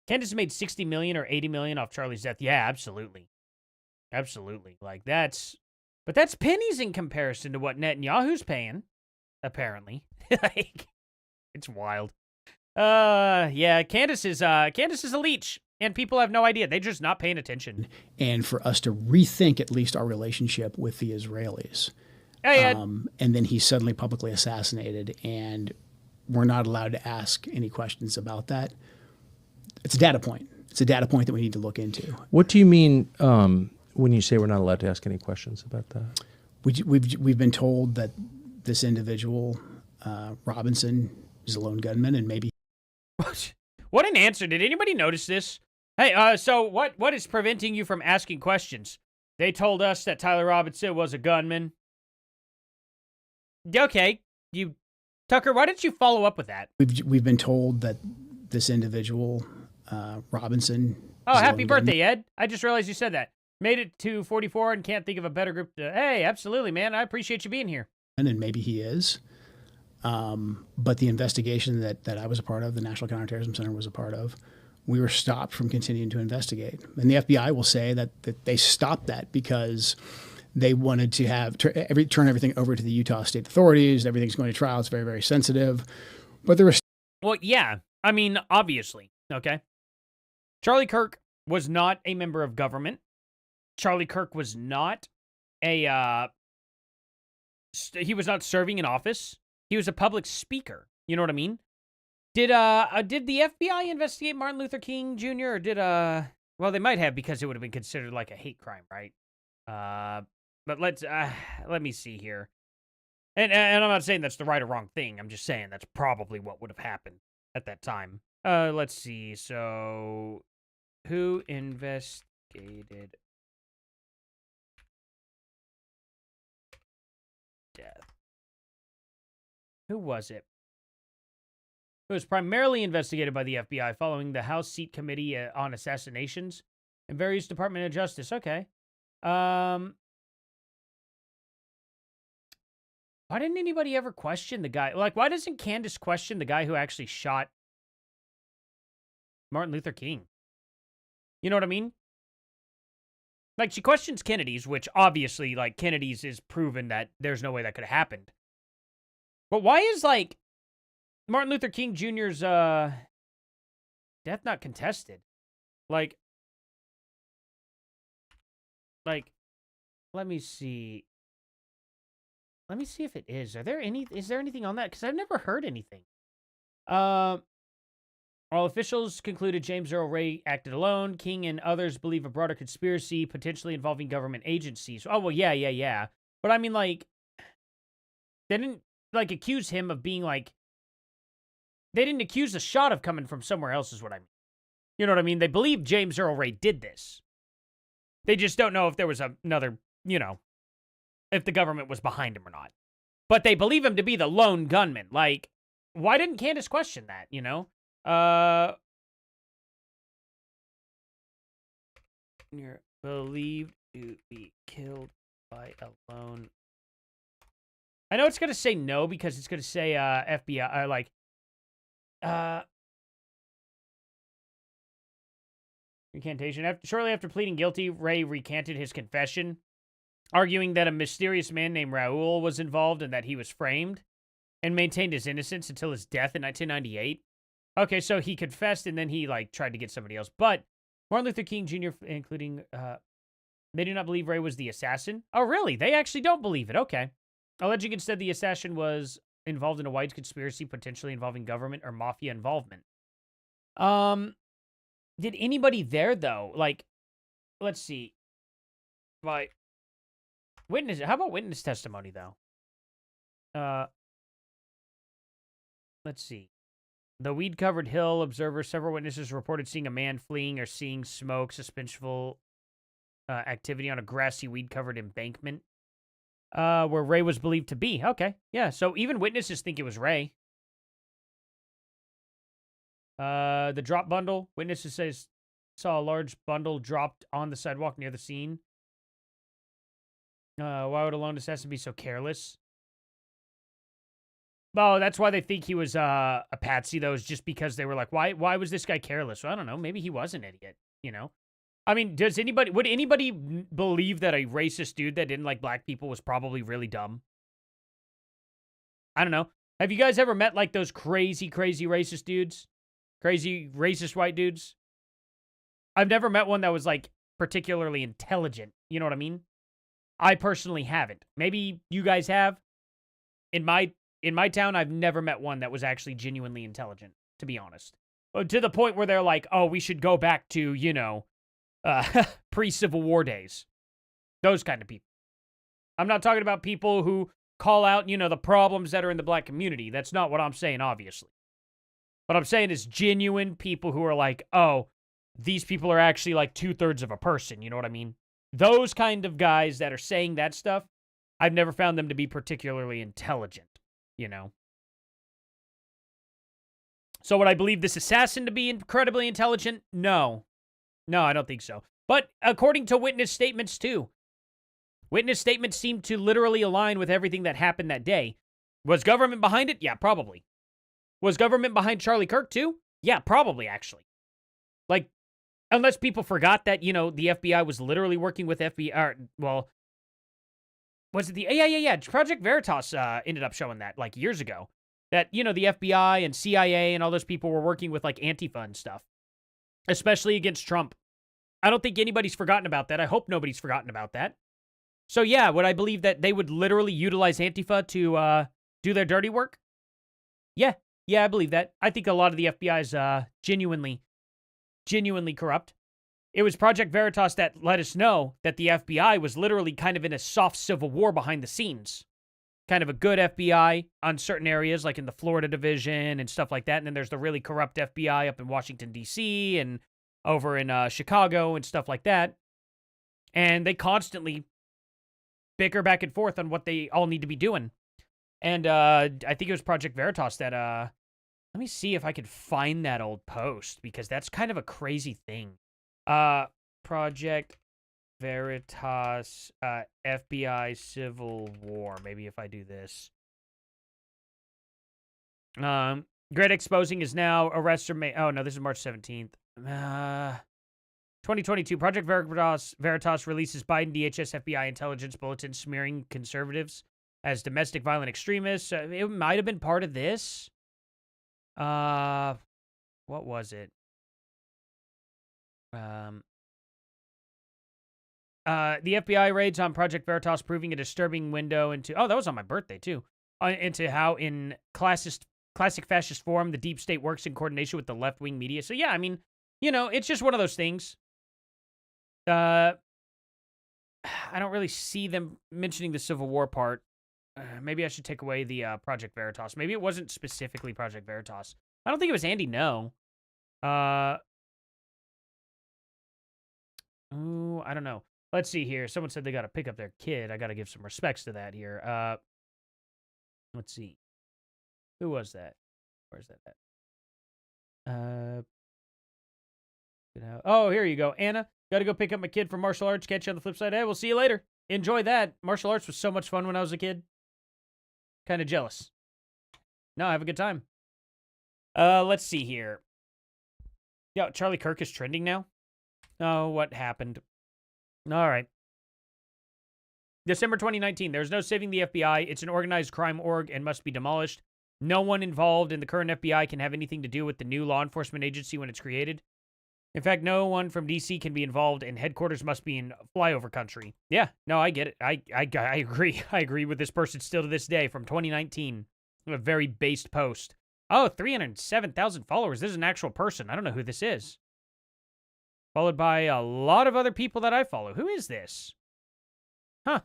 Candace made 60 million or 80 million off Charlie's death. Yeah, absolutely. Absolutely. Like but that's pennies in comparison to what Netanyahu's paying, apparently. Like, it's wild. Yeah, Candace is a leech. And people have no idea. They're just not paying attention. And for us to rethink at least our relationship with the Israelis. Oh, yeah. And then he's suddenly publicly assassinated, and we're not allowed to ask any questions about that. It's a data point. It's a data point that we need to look into. What do you mean when you say we're not allowed to ask any questions about that? We've been told that this individual, Robinson, is a lone gunman, and maybe. What an answer. Did anybody notice this? Hey, so what is preventing you from asking questions? They told us that Tyler Robinson was a gunman. Okay, Tucker, why didn't you follow up with that? We've been told that this individual, Robinson. Oh, happy birthday, Ed. I just realized you said that. Made it to 44 and can't think of a better group to... Hey, absolutely, man. I appreciate you being here. And maybe he is. But the investigation that I was a part of, the National Counterterrorism Center was a part of, we were stopped from continuing to investigate. And the FBI will say that they stopped that because they wanted to turn everything over to the Utah state authorities. Everything's going to trial. It's very, very sensitive. But there was... Well, yeah. I mean, obviously, okay? Charlie Kirk was not a member of government. Charlie Kirk was not he was not serving in office. He was a public speaker. You know what I mean? Did the FBI investigate Martin Luther King Jr. or well, they might have because it would have been considered like a hate crime, right? But let me see here. And I'm not saying that's the right or wrong thing. I'm just saying that's probably what would have happened at that time. Let's see. So, who investigated death? Who was it? It was primarily investigated by the FBI following the House Seat Committee on Assassinations and various Department of Justice. Okay. Why didn't anybody ever question the guy? Like, why doesn't Candace question the guy who actually shot Martin Luther King? You know what I mean? Like, she questions Kennedy's, which obviously, like, Kennedy's is proven that there's no way that could have happened. But why is, like, Martin Luther King Jr.'s death not contested? Like, let me see. Let me see if it is. Is there anything on that? Because I've never heard anything. All officials concluded James Earl Ray acted alone. King and others believe a broader conspiracy, potentially involving government agencies. Oh, well, yeah. But I mean, like, they didn't, like, accuse him of being, like, they didn't accuse the shot of coming from somewhere else, is what I mean. You know what I mean? They believe James Earl Ray did this. They just don't know if there was another, you know, if the government was behind him or not. But they believe him to be the lone gunman. Like, why didn't Candace question that, you know? You're believed to be killed by a lone. I know it's going to say no because it's going to say FBI, recantation. Shortly after pleading guilty, Ray recanted his confession, arguing that a mysterious man named Raul was involved and that he was framed, and maintained his innocence until his death in 1998. Okay, so he confessed and then he, like, tried to get somebody else. But Martin Luther King Jr., including, they do not believe Ray was the assassin. Oh, really? They actually don't believe it. Okay. Alleging instead the assassin was involved in a wide conspiracy, potentially involving government or mafia involvement. Did anybody there, though, like, let's see. Like, witness, how about witness testimony, though? Let's see. The weed-covered hill observer, several witnesses reported seeing a man fleeing or seeing smoke, suspicious activity on a grassy weed-covered embankment, where Ray was believed to be. Okay, yeah, so even witnesses think it was Ray. The drop bundle. Witnesses saw a large bundle dropped on the sidewalk near the scene. Why would a lone assassin be so careless? Oh, that's why they think he was a patsy, though, is just because they were like, why was this guy careless? Well, I don't know. Maybe he was an idiot, you know? I mean, would anybody believe that a racist dude that didn't like black people was probably really dumb? I don't know. Have you guys ever met, like, those crazy racist dudes? Crazy racist white dudes? I've never met one that was, like, particularly intelligent. You know what I mean? I personally haven't. Maybe you guys have. In my town, I've never met one that was actually genuinely intelligent, to be honest. To the point where they're like, oh, we should go back to, you know, pre-Civil War days. Those kind of people. I'm not talking about people who call out, you know, the problems that are in the black community. That's not what I'm saying, obviously. What I'm saying is genuine people who are like, oh, these people are actually like 2/3 of a person. You know what I mean? Those kind of guys that are saying that stuff, I've never found them to be particularly intelligent, you know? So would I believe this assassin to be incredibly intelligent? No. No, I don't think so. But according to witness statements, too, witness statements seem to literally align with everything that happened that day. Was government behind it? Yeah, probably. Was government behind Charlie Kirk, too? Yeah, probably, actually. Like, unless people forgot that, you know, the FBI was literally working with FBI, well, was it the, yeah. Project Veritas ended up showing that, like, years ago. That, you know, the FBI and CIA and all those people were working with, like, Antifa and stuff. Especially against Trump. I don't think anybody's forgotten about that. I hope nobody's forgotten about that. So, yeah, would I believe that they would literally utilize Antifa to do their dirty work? Yeah, I believe that. I think a lot of the FBI is genuinely corrupt. It was Project Veritas that let us know that the FBI was literally kind of in a soft civil war behind the scenes. Kind of a good FBI on certain areas, like in the Florida division and stuff like that. And then there's the really corrupt FBI up in Washington, D.C. and over in Chicago and stuff like that. And they constantly bicker back and forth on what they all need to be doing. And I think it was Project Veritas that, let me see if I could find that old post, because that's kind of a crazy thing. Project Veritas, FBI Civil War. Maybe if I do this. Great exposing is now arrests are made. Oh, no, this is March 17th. 2022. Project Veritas releases Biden DHS FBI intelligence bulletin smearing conservatives as domestic violent extremists. It might have been part of this. What was it? The FBI raids on Project Veritas proving a disturbing window into... Oh, that was on my birthday, too. Into how, in classic fascist form, the deep state works in coordination with the left-wing media. So, yeah, I mean, you know, it's just one of those things. I don't really see them mentioning the Civil War part. Maybe I should take away the Project Veritas. Maybe it wasn't specifically Project Veritas. I don't think it was Andy, no. I don't know. Let's see here. Someone said they got to pick up their kid. I got to give some respects to that here. Let's see. Who was that? Where's that at? Oh, here you go. Anna, got to go pick up my kid from martial arts. Catch you on the flip side. Hey, we'll see you later. Enjoy that. Martial arts was so much fun when I was a kid. Kind of jealous. No, have a good time. Let's see here. Yeah, Charlie Kirk is trending now. Oh, what happened? All right. December 2019. There's no saving the FBI. It's an organized crime org and must be demolished. No one involved in the current FBI can have anything to do with the new law enforcement agency when it's created. In fact, no one from DC can be involved, and headquarters must be in flyover country. Yeah, no, I get it. I agree. I agree with this person still to this day from 2019. A very based post. Oh, 307,000 followers. This is an actual person. I don't know who this is. Followed by a lot of other people that I follow. Who is this? Huh.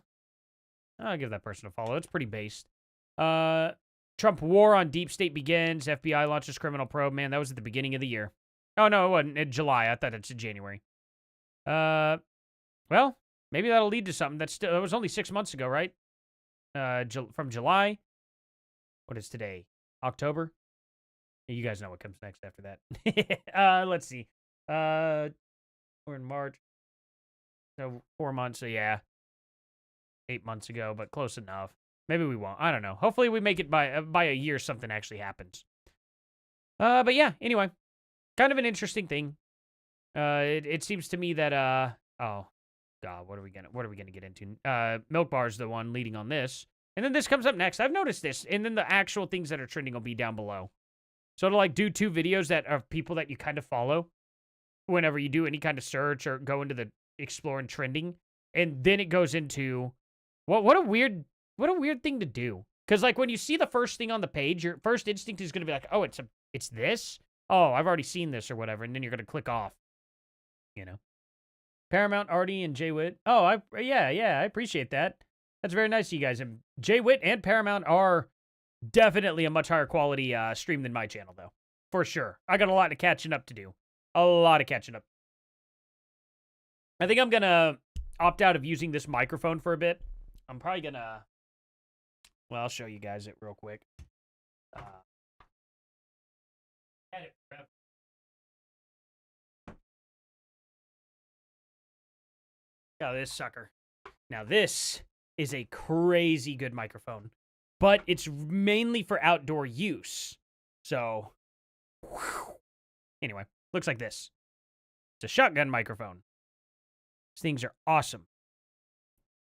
I'll give that person a follow. It's pretty based. Trump war on deep state begins. FBI launches criminal probe. Man, that was at the beginning of the year. Oh, no, it wasn't. In July. I thought it's in January. Well, maybe that'll lead to something. That was only 6 months ago, right? From July. What is today? October? You guys know what comes next after that. Let's see. We're in March. So 4 months. So yeah. 8 months ago, but close enough. Maybe we won't. I don't know. Hopefully we make it by a year something actually happens. But yeah, anyway. Kind of an interesting thing. It seems to me that oh God, what are we gonna get into? Milk Bar's the one leading on this. And then this comes up next. I've noticed this. And then the actual things that are trending will be down below. So to like do 2 videos that are people that you kind of follow whenever you do any kind of search or go into the explore and trending. And then it goes into what a weird thing to do. Because like when you see the first thing on the page, your first instinct is gonna be like, oh, it's this? Oh, I've already seen this or whatever, and then you're gonna click off. You know. Paramount, Artie, and Jay Witt. Oh, yeah, I appreciate that. That's very nice of you guys. And Jay Witt and Paramount are definitely a much higher quality stream than my channel, though. For sure. I got a lot of catching up to do. A lot of catching up. I think I'm going to opt out of using this microphone for a bit. I'm probably going to... Well, I'll show you guys it real quick. Oh, this sucker. Now, this is a crazy good microphone, but it's mainly for outdoor use. So, anyway, looks like this. It's a shotgun microphone. These things are awesome.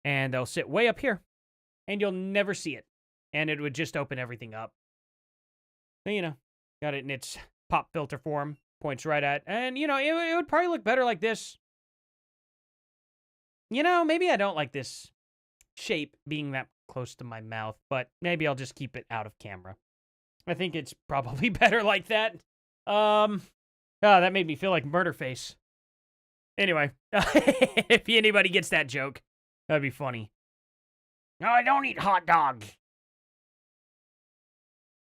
And they'll sit way up here, and you'll never see it. And it would just open everything up. But, you know, got it in its pop filter form. Points right at. And, you know, it would probably look better like this. You know, maybe I don't like this shape being that close to my mouth, but maybe I'll just keep it out of camera. I think it's probably better like that. Oh, that made me feel like Murderface. Anyway, if anybody gets that joke, that'd be funny. No, I don't eat hot dogs.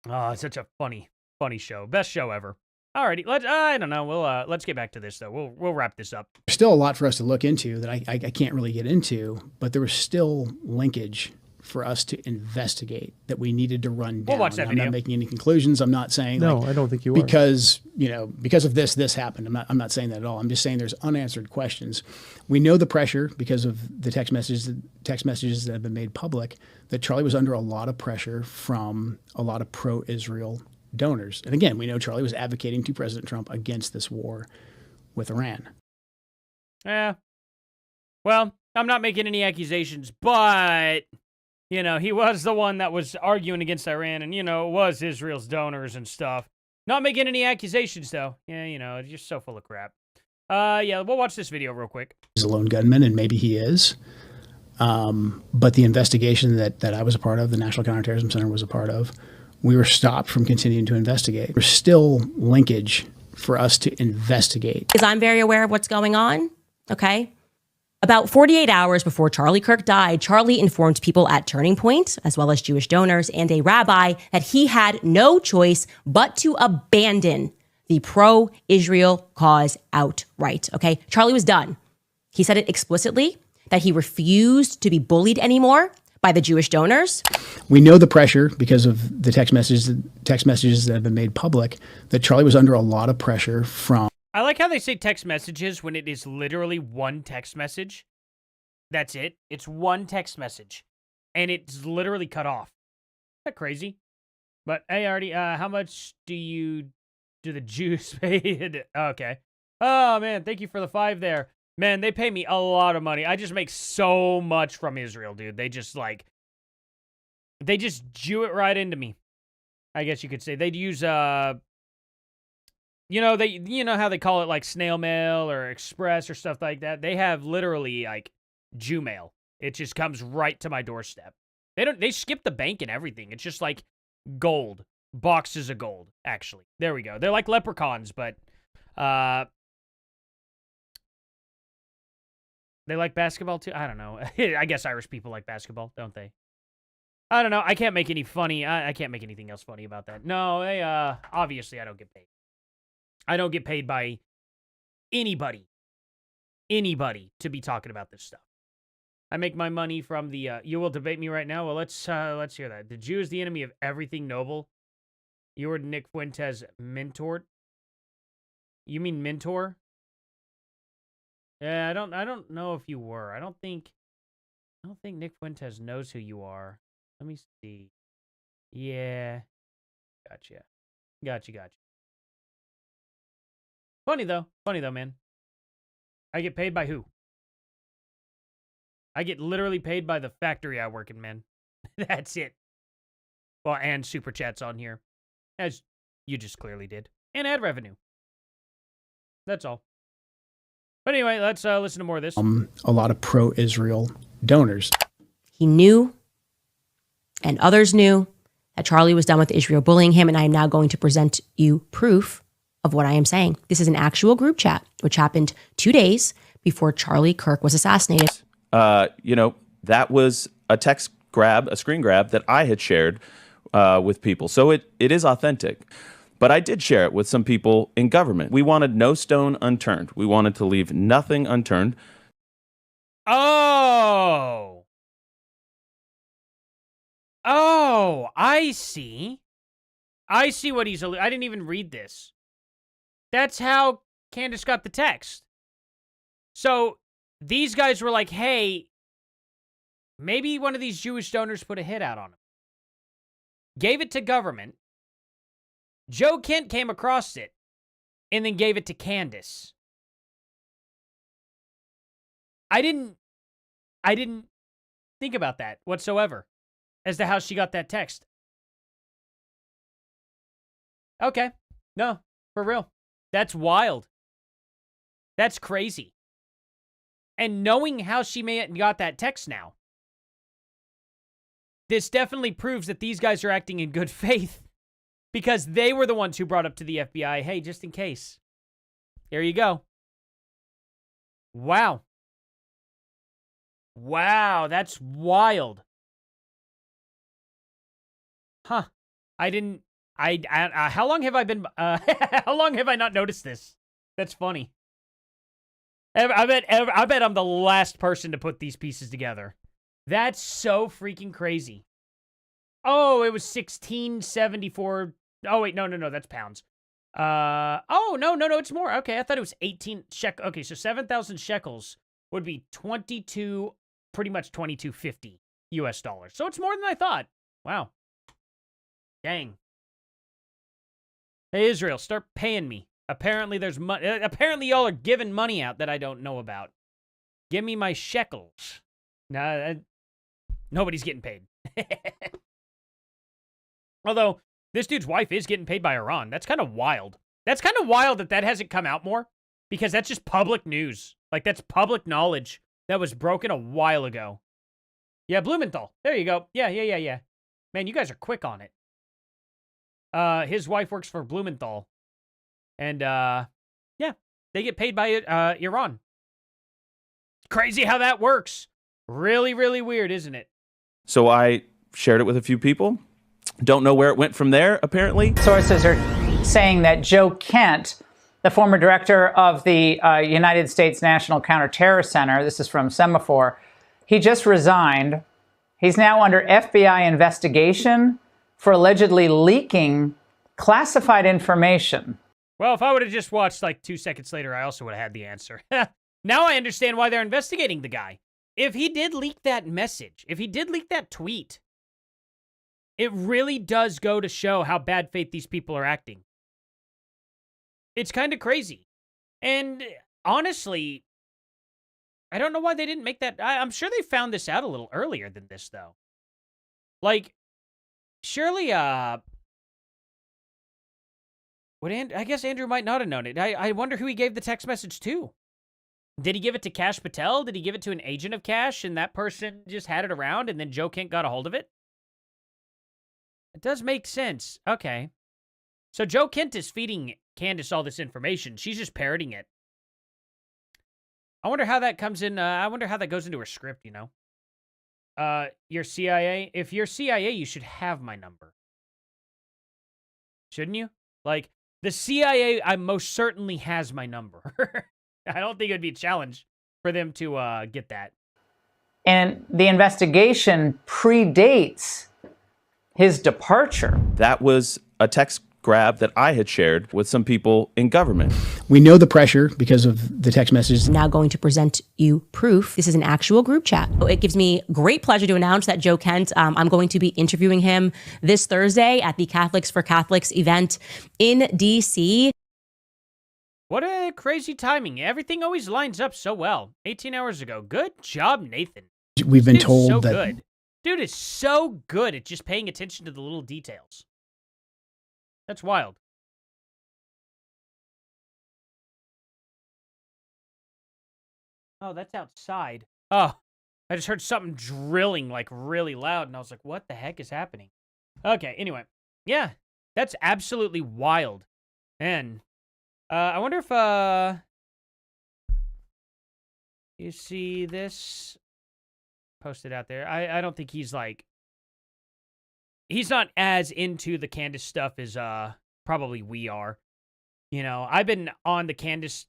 Oh, it's such a funny show. Best show ever. Alrighty, I don't know. Let's get back to this though. We'll wrap this up. There's still a lot for us to look into that I can't really get into, but there was still linkage for us to investigate that we needed to run down. We'll watch that video. I'm not making any conclusions. I'm not saying no, I don't think you are. Because of this happened. I'm not saying that at all. I'm just saying there's unanswered questions. We know the pressure because of the text messages that have been made public that Charlie was under a lot of pressure from a lot of pro-Israel donors. And again, we know Charlie was advocating to President Trump against this war with Iran. Yeah. Well, I'm not making any accusations, but, You know, he was the one that was arguing against Iran, and, you know, it was Israel's donors and stuff. Not making any accusations, though. Yeah, you know, you're so full of crap. Yeah, we'll watch this video real quick. He's a lone gunman, and maybe he is. But the investigation that I was a part of, the National Counterterrorism Center was a part of, we were stopped from continuing to investigate. There's still linkage for us to investigate. Because I'm very aware of what's going on, okay? About 48 hours before Charlie Kirk died, Charlie informed people at Turning Point, as well as Jewish donors and a rabbi, that he had no choice but to abandon the pro-Israel cause outright, okay? Charlie was done. He said it explicitly, that he refused to be bullied anymore by the Jewish donors. We know the pressure because of the text messages that have been made public, that Charlie was under a lot of pressure from. I like how they say text messages when it is literally one text message. That's it. It's one text message. And it's literally cut off. Isn't that crazy? But hey, Artie, how much do the Jews pay? Okay. Oh, man, thank you for the 5 there. Man, they pay me a lot of money. I just make so much from Israel, dude. They just Jew it right into me. I guess you could say. They'd use, you know how they call it like snail mail or express or stuff like that? They have literally like Jew mail. It just comes right to my doorstep. They skip the bank and everything. It's just like gold. Boxes of gold, actually. There we go. They're like leprechauns, but, they like basketball too? I don't know. I guess Irish people like basketball, don't they? I don't know. I can't make any funny. I can't make anything else funny about that. No, obviously I don't get paid. I don't get paid by anybody to be talking about this stuff. I make my money from the, you will debate me right now? Well, let's hear that. The Jew is the enemy of everything noble. You were Nick Fuentes mentored? You mean mentor? Yeah, I don't know if you were. I don't think Nick Fuentes knows who you are. Let me see. Yeah. Gotcha. Funny though, man. I get paid by who? I get literally paid by the factory I work in, man. That's it. Well, and super chats on here, as you just clearly did, and ad revenue. That's all. But anyway, let's listen to more of this. A lot of pro-Israel donors. He knew, and others knew, that Charlie was done with Israel bullying him, and I am now going to present you proof of what I am saying. This is an actual group chat, which happened 2 days before Charlie Kirk was assassinated. You know, that was a text grab, a screen grab that I had shared with people. So it is authentic. But I did share it with some people in government. We wanted no stone unturned. We wanted to leave nothing unturned. Oh, I see. I see what he's... I didn't even read this. That's how Candace got the text. So these guys were like, hey, maybe one of these Jewish donors put a hit out on him. Gave it to government. Joe Kent came across it and then gave it to Candace. I didn't think about that whatsoever as to how she got that text. Okay. No, for real. That's wild. That's crazy. And knowing how she may have got that text now, this definitely proves that these guys are acting in good faith. Because they were the ones who brought up to the FBI, hey, just in case. There you go. Wow. Wow, that's wild. Huh. I didn't... how long have I been... how long have I not noticed this? That's funny. I bet I'm the last person to put these pieces together. That's so freaking crazy. Oh, it was 1674... Oh, wait, no, that's pounds. Oh, no, it's more. Okay, I thought it was 18 shekels. Okay, so 7,000 shekels would be pretty much $22.50 US dollars. So it's more than I thought. Wow. Dang. Hey, Israel, start paying me. Apparently there's money. Apparently y'all are giving money out that I don't know about. Give me my shekels. Nah, nobody's getting paid. Although, this dude's wife is getting paid by Iran. That's kind of wild. That's kind of wild that hasn't come out more, because that's just public news. Like, that's public knowledge that was broken a while ago. Yeah, Blumenthal. There you go. Yeah. Man, you guys are quick on it. His wife works for Blumenthal. And, yeah, they get paid by Iran. Crazy how that works. Really, really weird, isn't it? So I shared it with a few people. Don't know where it went from there, apparently. Sources are saying that Joe Kent, the former director of the United States National Counterterror Center, this is from Semaphore, he just resigned. He's now under FBI investigation for allegedly leaking classified information. Well, if I would have just watched like 2 seconds later, I also would have had the answer. Now I understand why they're investigating the guy. If he did leak that message, if he did leak that tweet, it really does go to show how bad faith these people are acting. It's kind of crazy. And honestly, I don't know why they didn't make that. I'm sure they found this out a little earlier than this, though. Like, surely, I guess Andrew might not have known it. I wonder who he gave the text message to. Did he give it to Cash Patel? Did he give it to an agent of Cash, and that person just had it around, and then Joe Kent got a hold of it? It does make sense. Okay. So Joe Kent is feeding Candace all this information. She's just parroting it. I wonder how that comes in. I wonder how that goes into her script, you know? You're CIA. If you're CIA, you should have my number. Shouldn't you? Like, the CIA, I most certainly has my number. I don't think it would be a challenge for them to get that. And the investigation predates his departure. That was a text grab that I had shared with some people in government. We know the pressure because of the text messages. Now going to present you proof. This is an actual group chat. It gives me great pleasure to announce that Joe Kent, I'm going to be interviewing him this Thursday at the Catholics for Catholics event in D.C. What a crazy timing. Everything always lines up so well. 18 hours ago. Good job, Nathan. We've been Dude's told so that good. Dude is so good at just paying attention to the little details. That's wild. Oh, that's outside. Oh, I just heard something drilling like really loud, and I was like, what the heck is happening? Okay, anyway. Yeah, that's absolutely wild. And I wonder if you see this posted out there. I don't think he's like, he's not as into the Candace stuff as probably we are. You know, I've been on the Candace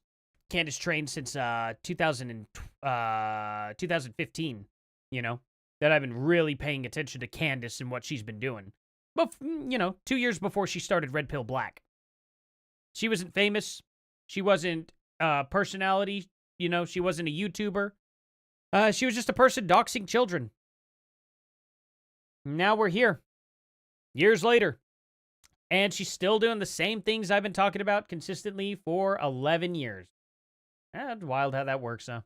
train since 2015, you know, that I've been really paying attention to Candace and what she's been doing. But, you know, 2 years before she started Red Pill Black. She wasn't famous. She wasn't a personality. You know, she wasn't a YouTuber. She was just a person doxing children. Now we're here. Years later. And she's still doing the same things I've been talking about consistently for 11 years. That's wild how that works, huh?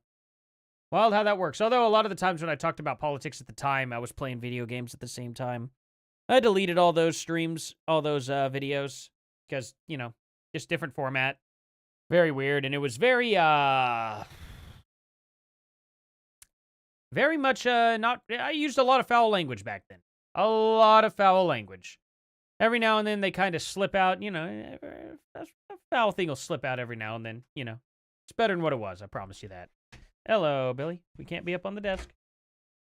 Wild how that works. Although a lot of the times when I talked about politics at the time, I was playing video games at the same time. I deleted all those streams, all those videos, because, you know, just different format. Very weird, and it was very much not... I used a lot of foul language back then. A lot of foul language. Every now and then they kind of slip out, you know, a foul thing will slip out every now and then, you know. It's better than what it was, I promise you that. Hello, Billy. We can't be up on the desk.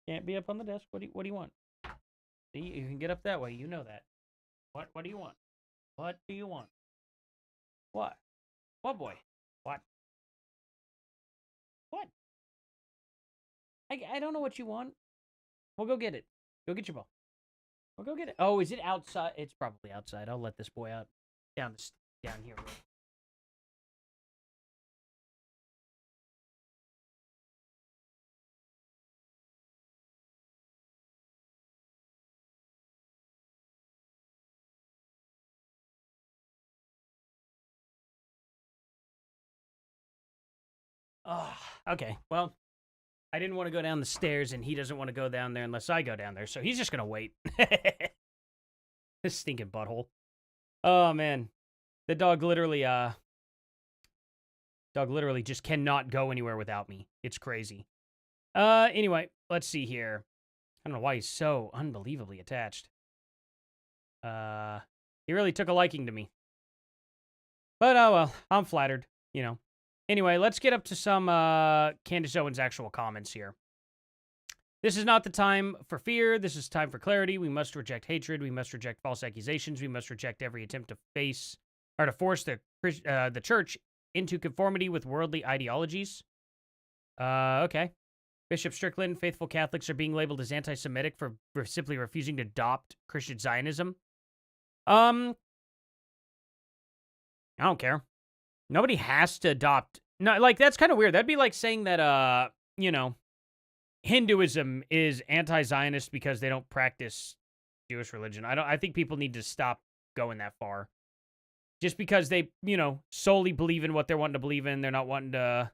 Can't be up on the desk. What do you want? See, you can get up that way. You know that. What do you want? What do you want? What? What, boy? What? What? I don't know what you want. We'll go get it. Go get your ball. We'll go get it. Oh, is it outside? It's probably outside. I'll let this boy out. Down here. Bro. Oh, okay. Well, I didn't want to go down the stairs, and he doesn't want to go down there unless I go down there, so he's just going to wait. This stinking butthole. Oh, man. The dog literally just cannot go anywhere without me. It's crazy. Anyway, let's see here. I don't know why he's so unbelievably attached. He really took a liking to me. But, oh well, I'm flattered, you know. Anyway, let's get up to some Candace Owens' actual comments here. This is not the time for fear. This is time for clarity. We must reject hatred. We must reject false accusations. We must reject every attempt to force the church into conformity with worldly ideologies. Okay. Bishop Strickland, faithful Catholics are being labeled as anti-Semitic for simply refusing to adopt Christian Zionism. I don't care. Nobody has to adopt. No, like, that's kind of weird. That'd be like saying that, you know, Hinduism is anti-Zionist because they don't practice Jewish religion. I think people need to stop going that far. Just because they, you know, solely believe in what they're wanting to believe in, they're not wanting to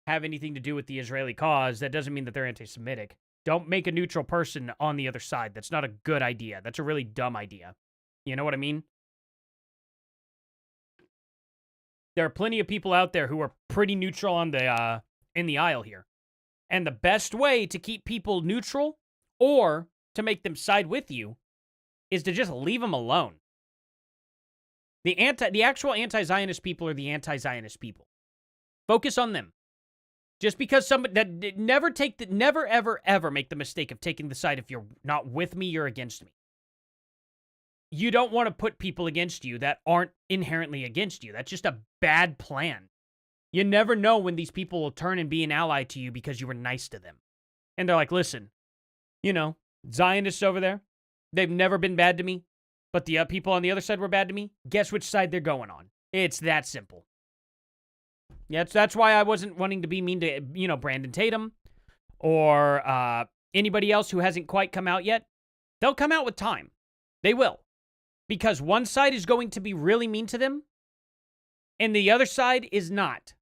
have anything to do with the Israeli cause, that doesn't mean that they're anti-Semitic. Don't make a neutral person on the other side. That's not a good idea. That's a really dumb idea. You know what I mean? There are plenty of people out there who are pretty neutral on the in the aisle here. And the best way to keep people neutral or to make them side with you is to just leave them alone. The actual anti-Zionist people are the anti-Zionist people. Focus on them. Just because somebody that never ever ever make the mistake of taking the side. If you're not with me, you're against me. You don't want to put people against you that aren't inherently against you. That's just a bad plan. You never know when these people will turn and be an ally to you because you were nice to them. And they're like, listen, you know, Zionists over there, they've never been bad to me, but the people on the other side were bad to me. Guess which side they're going on. It's that simple. Yeah, that's why I wasn't wanting to be mean to, you know, Brandon Tatum or anybody else who hasn't quite come out yet. They'll come out with time. They will. Because one side is going to be really mean to them, and the other side is not.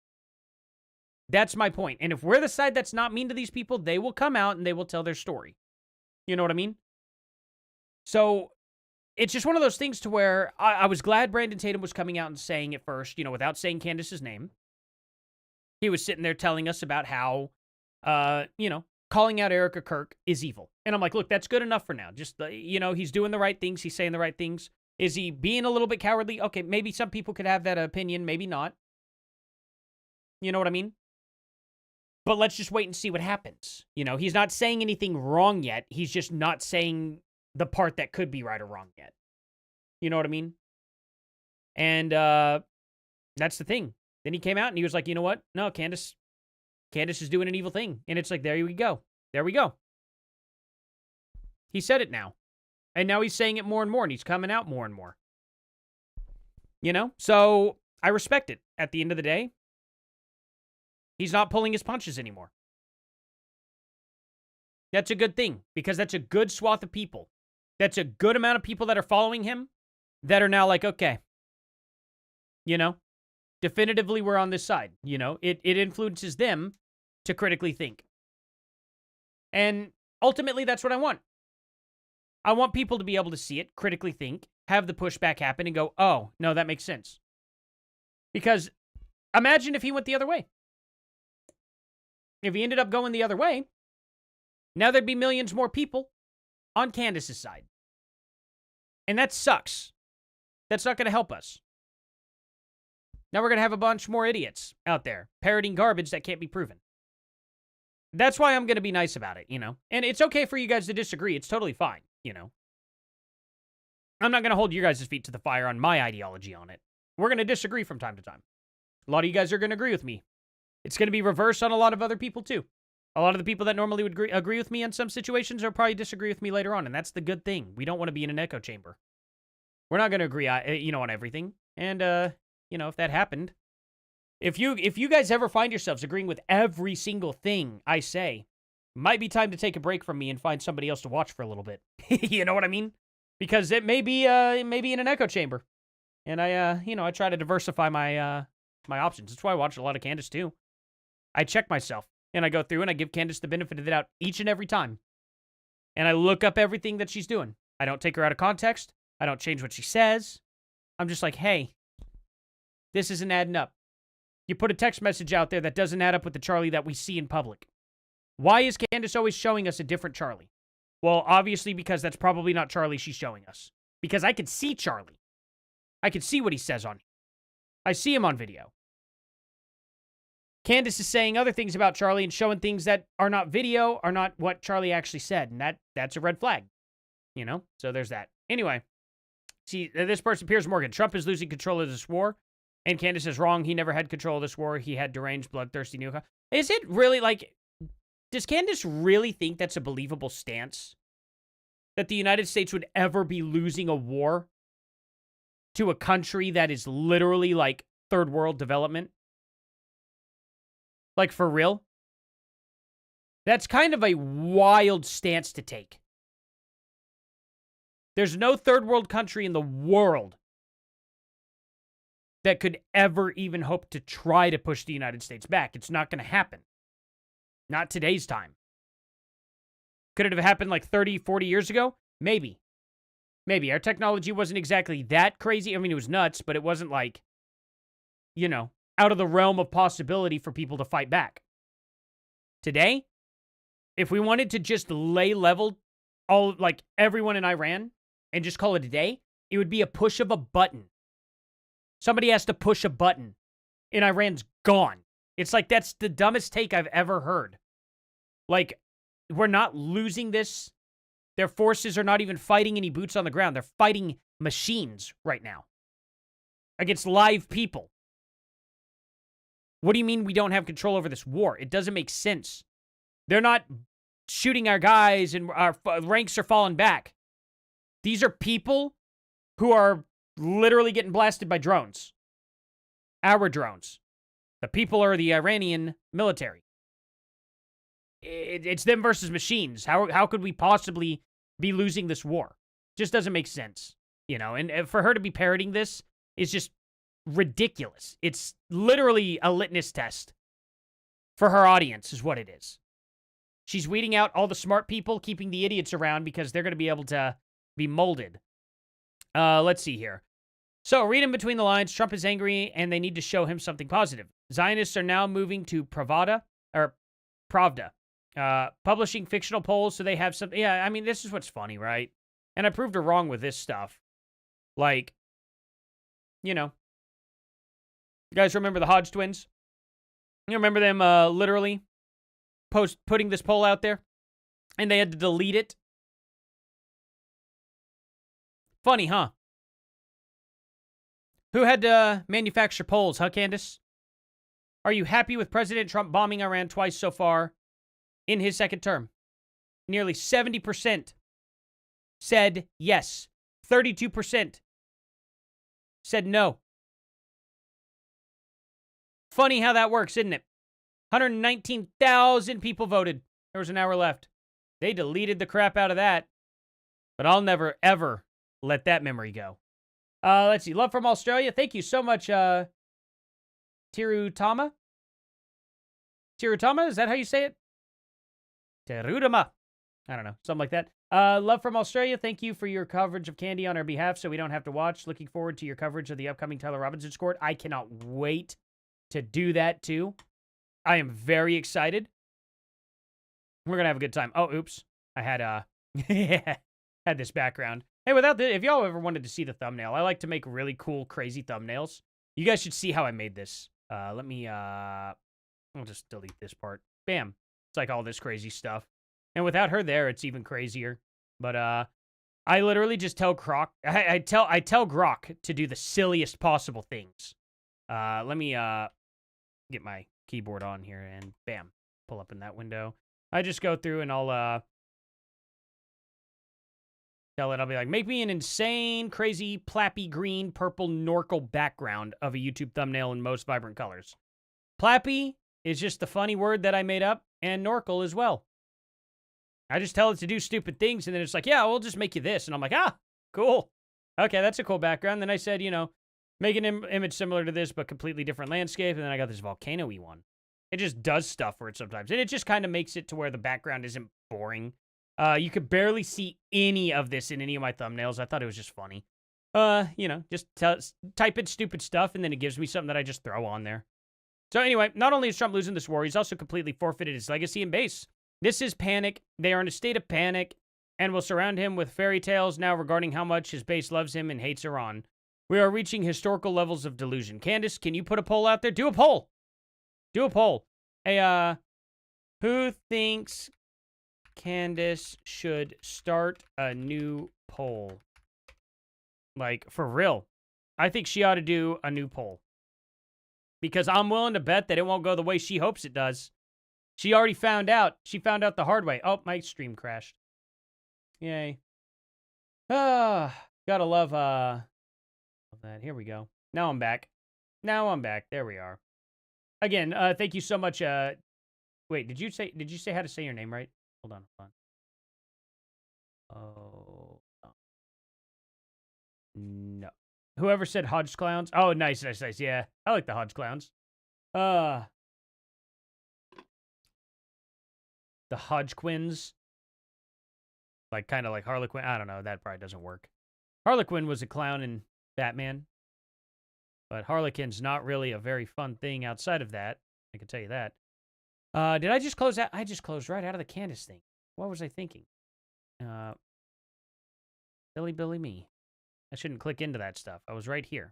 That's my point. And if we're the side that's not mean to these people, they will come out and they will tell their story. You know what I mean? So it's just one of those things to where I was glad Brandon Tatum was coming out and saying it first, you know, without saying Candace's name. He was sitting there telling us about how, you know, calling out Erica Kirk is evil. And I'm like, look, that's good enough for now. Just, you know, he's doing the right things. He's saying the right things. Is he being a little bit cowardly? Okay, maybe some people could have that opinion. Maybe not. You know what I mean? But let's just wait and see what happens. You know, he's not saying anything wrong yet. He's just not saying the part that could be right or wrong yet. You know what I mean? And that's the thing. Then he came out and he was like, you know what? No, Candace is doing an evil thing. And it's like, there we go. There we go. He said it now. And now he's saying it more and more, and he's coming out more and more. You know? So I respect it. At the end of the day, he's not pulling his punches anymore. That's a good thing, because that's a good swath of people. That's a good amount of people that are following him that are now like, okay, you know, definitively we're on this side. You know, it influences them to critically think. And ultimately, that's what I want. I want people to be able to see it, critically think, have the pushback happen, and go, oh, no, that makes sense. Because imagine if he went the other way. If he ended up going the other way, now there'd be millions more people on Candace's side. And that sucks. That's not going to help us. Now we're going to have a bunch more idiots out there parroting garbage that can't be proven. That's why I'm going to be nice about it, you know? And it's okay for you guys to disagree. It's totally fine, you know? I'm not going to hold your guys' feet to the fire on my ideology on it. We're going to disagree from time to time. A lot of you guys are going to agree with me. It's going to be reversed on a lot of other people, too. A lot of the people that normally would agree with me in some situations will probably disagree with me later on, and that's the good thing. We don't want to be in an echo chamber. We're not going to agree, you know, on everything. And, you know, if that happened, if you guys ever find yourselves agreeing with every single thing I say, might be time to take a break from me and find somebody else to watch for a little bit. You know what I mean? Because it may be in an echo chamber. And you know, I try to diversify my my options. That's why I watch a lot of Candace, too. I check myself. And I go through and I give Candace the benefit of the doubt each and every time. And I look up everything that she's doing. I don't take her out of context. I don't change what she says. I'm just like, hey, this isn't adding up. You put a text message out there that doesn't add up with the Charlie that we see in public. Why is Candace always showing us a different Charlie? Well, obviously because that's probably not Charlie she's showing us. Because I could see Charlie. I could see what he says on. I see him on video. Candace is saying other things about Charlie and showing things that are not video, are not what Charlie actually said. And that's a red flag. You know? So there's that. Anyway. See, this person, Piers Morgan. Trump is losing control of this war. And Candace is wrong. He never had control of this war. He had deranged, bloodthirsty neo. Is it really like... Does Candace really think that's a believable stance? That the United States would ever be losing a war to a country that is literally like third world development? Like, for real? That's kind of a wild stance to take. There's no third world country in the world that could ever even hope to try to push the United States back. It's not going to happen. Not today's time. Could it have happened like 30, 40 years ago? Maybe. Maybe. Our technology wasn't exactly that crazy. I mean, it was nuts, but it wasn't like, you know, out of the realm of possibility for people to fight back. Today, if we wanted to just lay level all, like, everyone in Iran and just call it a day, it would be a push of a button. Somebody has to push a button, and Iran's gone. It's like, that's the dumbest take I've ever heard. Like, we're not losing this. Their forces are not even fighting any boots on the ground. They're fighting machines right now against live people. What do you mean we don't have control over this war? It doesn't make sense. They're not shooting our guys and our ranks are falling back. These are people who are literally getting blasted by drones. Our drones. The people are the Iranian military. It's them versus machines. How could we possibly be losing this war? Just doesn't make sense. You know, and for her to be parroting this is just ridiculous. It's literally a litmus test for her audience is what it is. She's weeding out all the smart people, keeping the idiots around because they're going to be able to be molded. Let's see here. So, reading between the lines, Trump is angry and they need to show him something positive. Zionists are now moving to Pravda, publishing fictional polls so they have something. Yeah, I mean, this is what's funny, right? And I proved her wrong with this stuff. Like, you know, you guys remember the Hodge twins? You remember them literally putting this poll out there? And they had to delete it? Funny, huh? Who had to manufacture polls, huh, Candace? Are you happy with President Trump bombing Iran twice so far in his second term? Nearly 70% said yes. 32% said no. Funny how that works, isn't it? 119,000 people voted. There was an hour left. They deleted the crap out of that. But I'll never, ever let that memory go. Let's see. Love from Australia. Thank you so much, Tirutama. Tirutama? Is that how you say it? Tirutama. I don't know. Something like that. Love from Australia. Thank you for your coverage of Candy on our behalf so we don't have to watch. Looking forward to your coverage of the upcoming Tyler Robinson court. I cannot wait to do that, too. I am very excited. We're going to have a good time. Oh, oops. I had, had this background. Hey, if y'all ever wanted to see the thumbnail, I like to make really cool, crazy thumbnails. You guys should see how I made this. Let me, I'll just delete this part. Bam. It's like all this crazy stuff. And without her there, it's even crazier. But, I literally just tell Grok, I tell Grok to do the silliest possible things. Let me, get my keyboard on here and bam, pull up in that window. I just go through and I'll, tell it, I'll be like, make me an insane, crazy, plappy, green, purple, Norkel background of a YouTube thumbnail in most vibrant colors. Plappy is just the funny word that I made up, and Norkel as well. I just tell it to do stupid things, and then it's like, yeah, we'll just make you this. And I'm like, cool. Okay, that's a cool background. Then I said, you know, make an image similar to this, but completely different landscape. And then I got this volcano-y one. It just does stuff for it sometimes. And it just kind of makes it to where the background isn't boring. You could barely see any of this in any of my thumbnails. I thought it was just funny. Just type in stupid stuff, and then it gives me something that I just throw on there. So anyway, not only is Trump losing this war, he's also completely forfeited his legacy and base. This is panic. They are in a state of panic and will surround him with fairy tales now regarding how much his base loves him and hates Iran. We are reaching historical levels of delusion. Candace, can you put a poll out there? Do a poll. Do a poll. Hey, who thinks Candace should start a new poll? Like, for real. I think she ought to do a new poll. Because I'm willing to bet that it won't go the way she hopes it does. She already found out. She found out the hard way. Oh, my stream crashed. Yay. Gotta love that. Here we go. Now I'm back. There we are. Again, thank you so much. Wait, did you say how to say your name right? Hold on. Oh. No. Whoever said Hodge Clowns. Oh, nice. Yeah, I like the Hodge Clowns. The Hodge Quins. Like, kind of like Harlequin. I don't know. That probably doesn't work. Harlequin was a clown in Batman. But Harlequin's not really a very fun thing outside of that. I can tell you that. Did I just close out? I just closed right out of the Candace thing. What was I thinking? Billy me. I shouldn't click into that stuff. I was right here.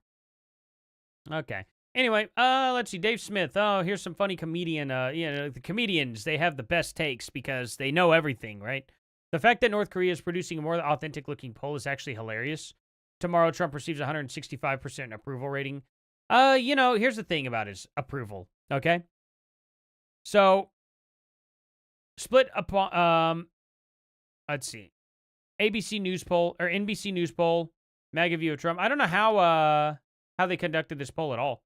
Okay. Anyway, let's see. Dave Smith. Oh, here's some funny comedian. The comedians, they have the best takes because they know everything, right? The fact that North Korea is producing a more authentic-looking poll is actually hilarious. Tomorrow, Trump receives 165% approval rating. Here's the thing about his approval, okay? So, split upon, let's see. ABC News poll, or NBC News poll, MAGA view of Trump. I don't know how they conducted this poll at all.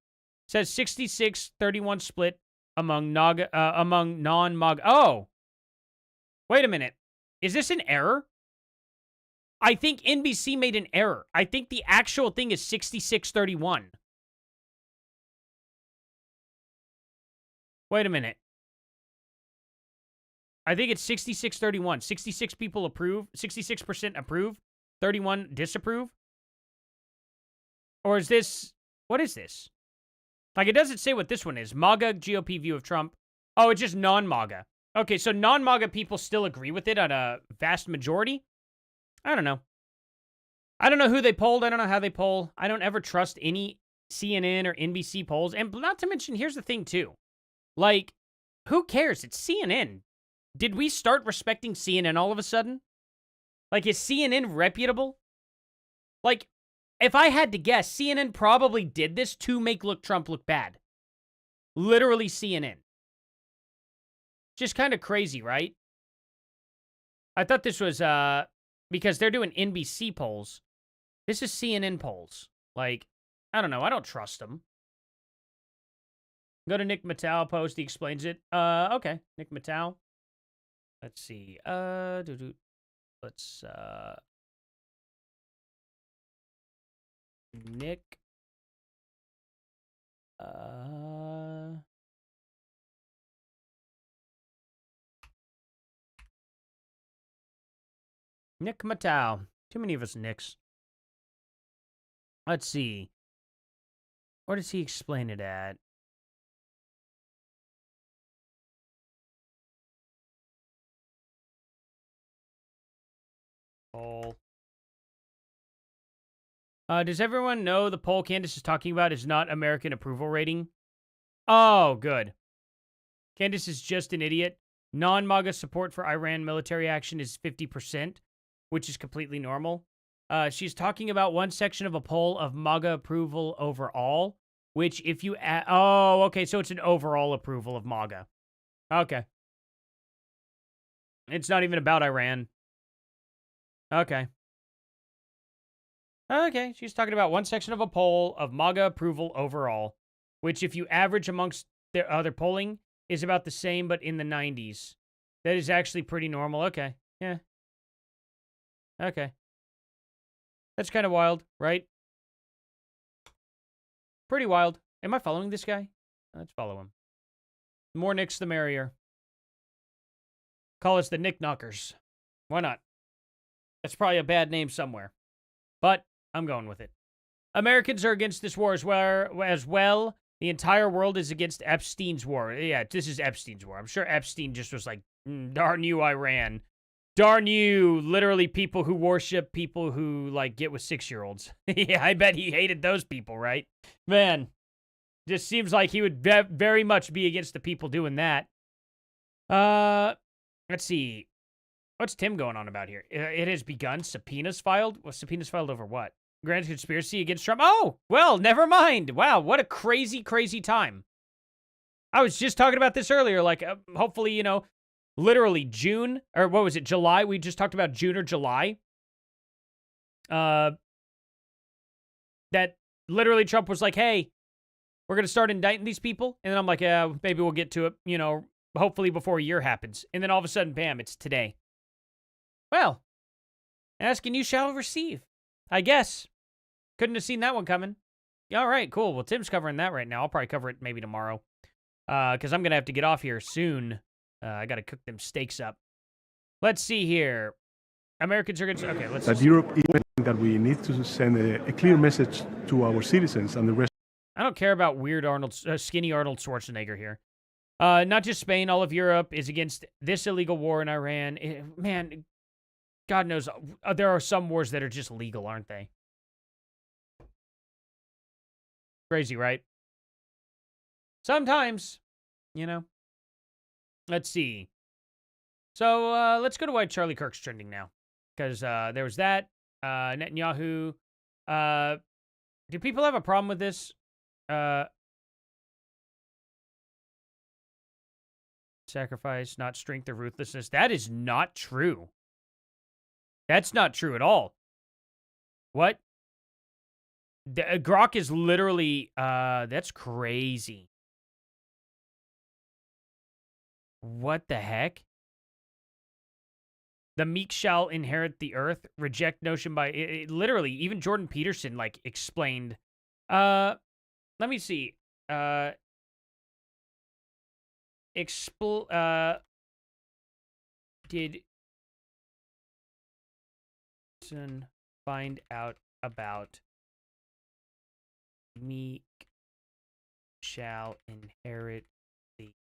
It says 66-31 split among non-MAGA. Oh! Wait a minute. Is this an error? I think NBC made an error. I think the actual thing is 66-31. Wait a minute. I think it's 66-31. 66 people approve. 66% approve. 31 disapprove. Or is this... What is this? Like, it doesn't say what this one is. MAGA GOP view of Trump. Oh, it's just non-MAGA. Okay, so non-MAGA people still agree with it on a vast majority? I don't know. I don't know who they polled. I don't know how they poll. I don't ever trust any CNN or NBC polls. And not to mention, here's the thing, too. Like, who cares? It's CNN. Did we start respecting CNN all of a sudden? Like, is CNN reputable? Like, if I had to guess, CNN probably did this to make Trump look bad. Literally CNN. Just kind of crazy, right? I thought this was, because they're doing NBC polls. This is CNN polls. Like, I don't know. I don't trust them. Go to Nick Mattel post. He explains it. Okay. Nick Mattel. Let's see. Let's, Nick. Nick Mattel. Too many of us Nicks. Let's see. Where does he explain it at? Poll. Does everyone know the poll Candace is talking about is not American approval rating? Oh, good. Candace is just an idiot. Non-MAGA support for Iran military action is 50%, which is completely normal. She's talking about one section of a poll of MAGA approval overall, which if you add... Oh, okay, so it's an overall approval of MAGA. Okay. It's not even about Iran. Okay. Okay, she's talking about one section of a poll of MAGA approval overall, which if you average amongst their other polling is about the same, but in the 90s. That is actually pretty normal. Okay, yeah. Okay. That's kind of wild, right? Pretty wild. Am I following this guy? Let's follow him. The more nicks, the merrier. Call us the Nick Knockers. Why not? That's probably a bad name somewhere. But I'm going with it. Americans are against this war as well. The entire world is against Epstein's war. Yeah, this is Epstein's war. I'm sure Epstein just was like, darn you, Iran. Darn you, literally people who worship people who, like, get with 6-year-olds. Yeah, I bet he hated those people, right? Man, just seems like he would very much be against the people doing that. Let's see. What's Tim going on about here? It has begun. Subpoenas filed? Well, subpoenas filed over what? Grand conspiracy against Trump? Oh, well, never mind. Wow, what a crazy, crazy time. I was just talking about this earlier. Like, hopefully, you know, literally June, or what was it, July? We just talked about June or July. That literally Trump was like, hey, we're going to start indicting these people. And then I'm like, yeah, maybe we'll get to it, you know, hopefully before a year happens. And then all of a sudden, bam, it's today. Well, ask and you shall receive, I guess. Couldn't have seen that one coming. All right, cool. Well, Tim's covering that right now. I'll probably cover it maybe tomorrow. Because I'm going to have to get off here soon. I got to cook them steaks up. Let's see here. Americans are going to... Okay, let's... That Europe, that we need to send a clear message to our citizens and the rest. I don't care about weird skinny Arnold Schwarzenegger here. Not just Spain, all of Europe is against this illegal war in Iran. Man, God knows, there are some wars that are just legal, aren't they? Crazy, right? Sometimes, you know. Let's see. So, let's go to why Charlie Kirk's trending now. Because there was that. Netanyahu. Do people have a problem with this? Sacrifice, not strength or ruthlessness. That is not true. That's not true at all. What? Grok is literally, that's crazy. What the heck? The meek shall inherit the earth. Reject notion by, literally, even Jordan Peterson, like, explained. Let me see. Did find out about meek shall inherit the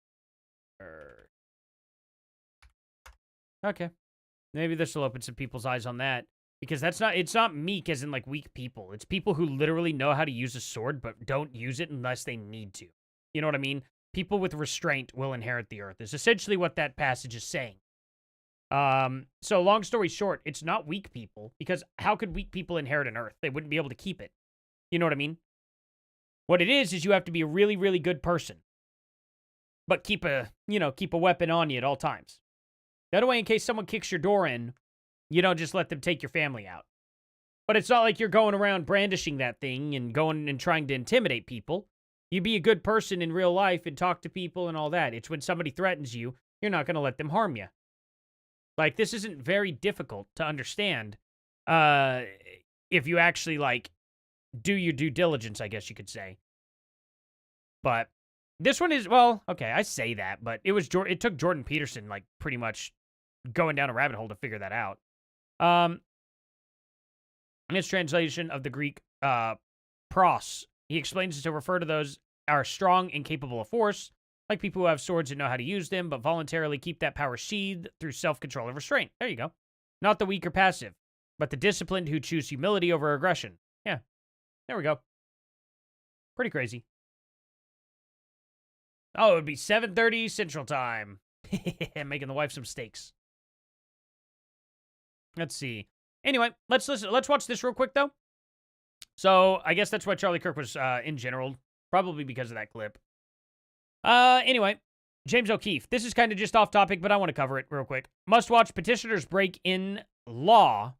earth? Okay. Maybe this will open some people's eyes on that. Because it's not meek as in like weak people. It's people who literally know how to use a sword but don't use it unless they need to. You know what I mean? People with restraint will inherit the earth. Is essentially what that passage is saying. So long story short, it's not weak people, because how could weak people inherit an earth? They wouldn't be able to keep it. You know what I mean? What it is you have to be a really, really good person. But keep a weapon on you at all times. That way, in case someone kicks your door in, you don't just let them take your family out. But it's not like you're going around brandishing that thing and going and trying to intimidate people. You be a good person in real life and talk to people and all that. It's when somebody threatens you, you're not going to let them harm you. Like, this isn't very difficult to understand if you actually, like, do your due diligence, I guess you could say. But this one is, well, okay, I say that, but it took Jordan Peterson, like, pretty much going down a rabbit hole to figure that out. In his translation of the Greek pros, he explains it to refer to those are strong and capable of force, like people who have swords and know how to use them, but voluntarily keep that power sheathed through self-control and restraint. There you go. Not the weak or passive, but the disciplined who choose humility over aggression. Yeah, there we go. Pretty crazy. Oh, it would be 7:30 Central Time. Making the wife some steaks. Let's see. Anyway, let's watch this real quick, though. So, I guess that's why Charlie Kirk was, in general, probably because of that clip. Anyway, James O'Keefe. This is kind of just off topic, but I want to cover it real quick. Must watch petitioners breaking the law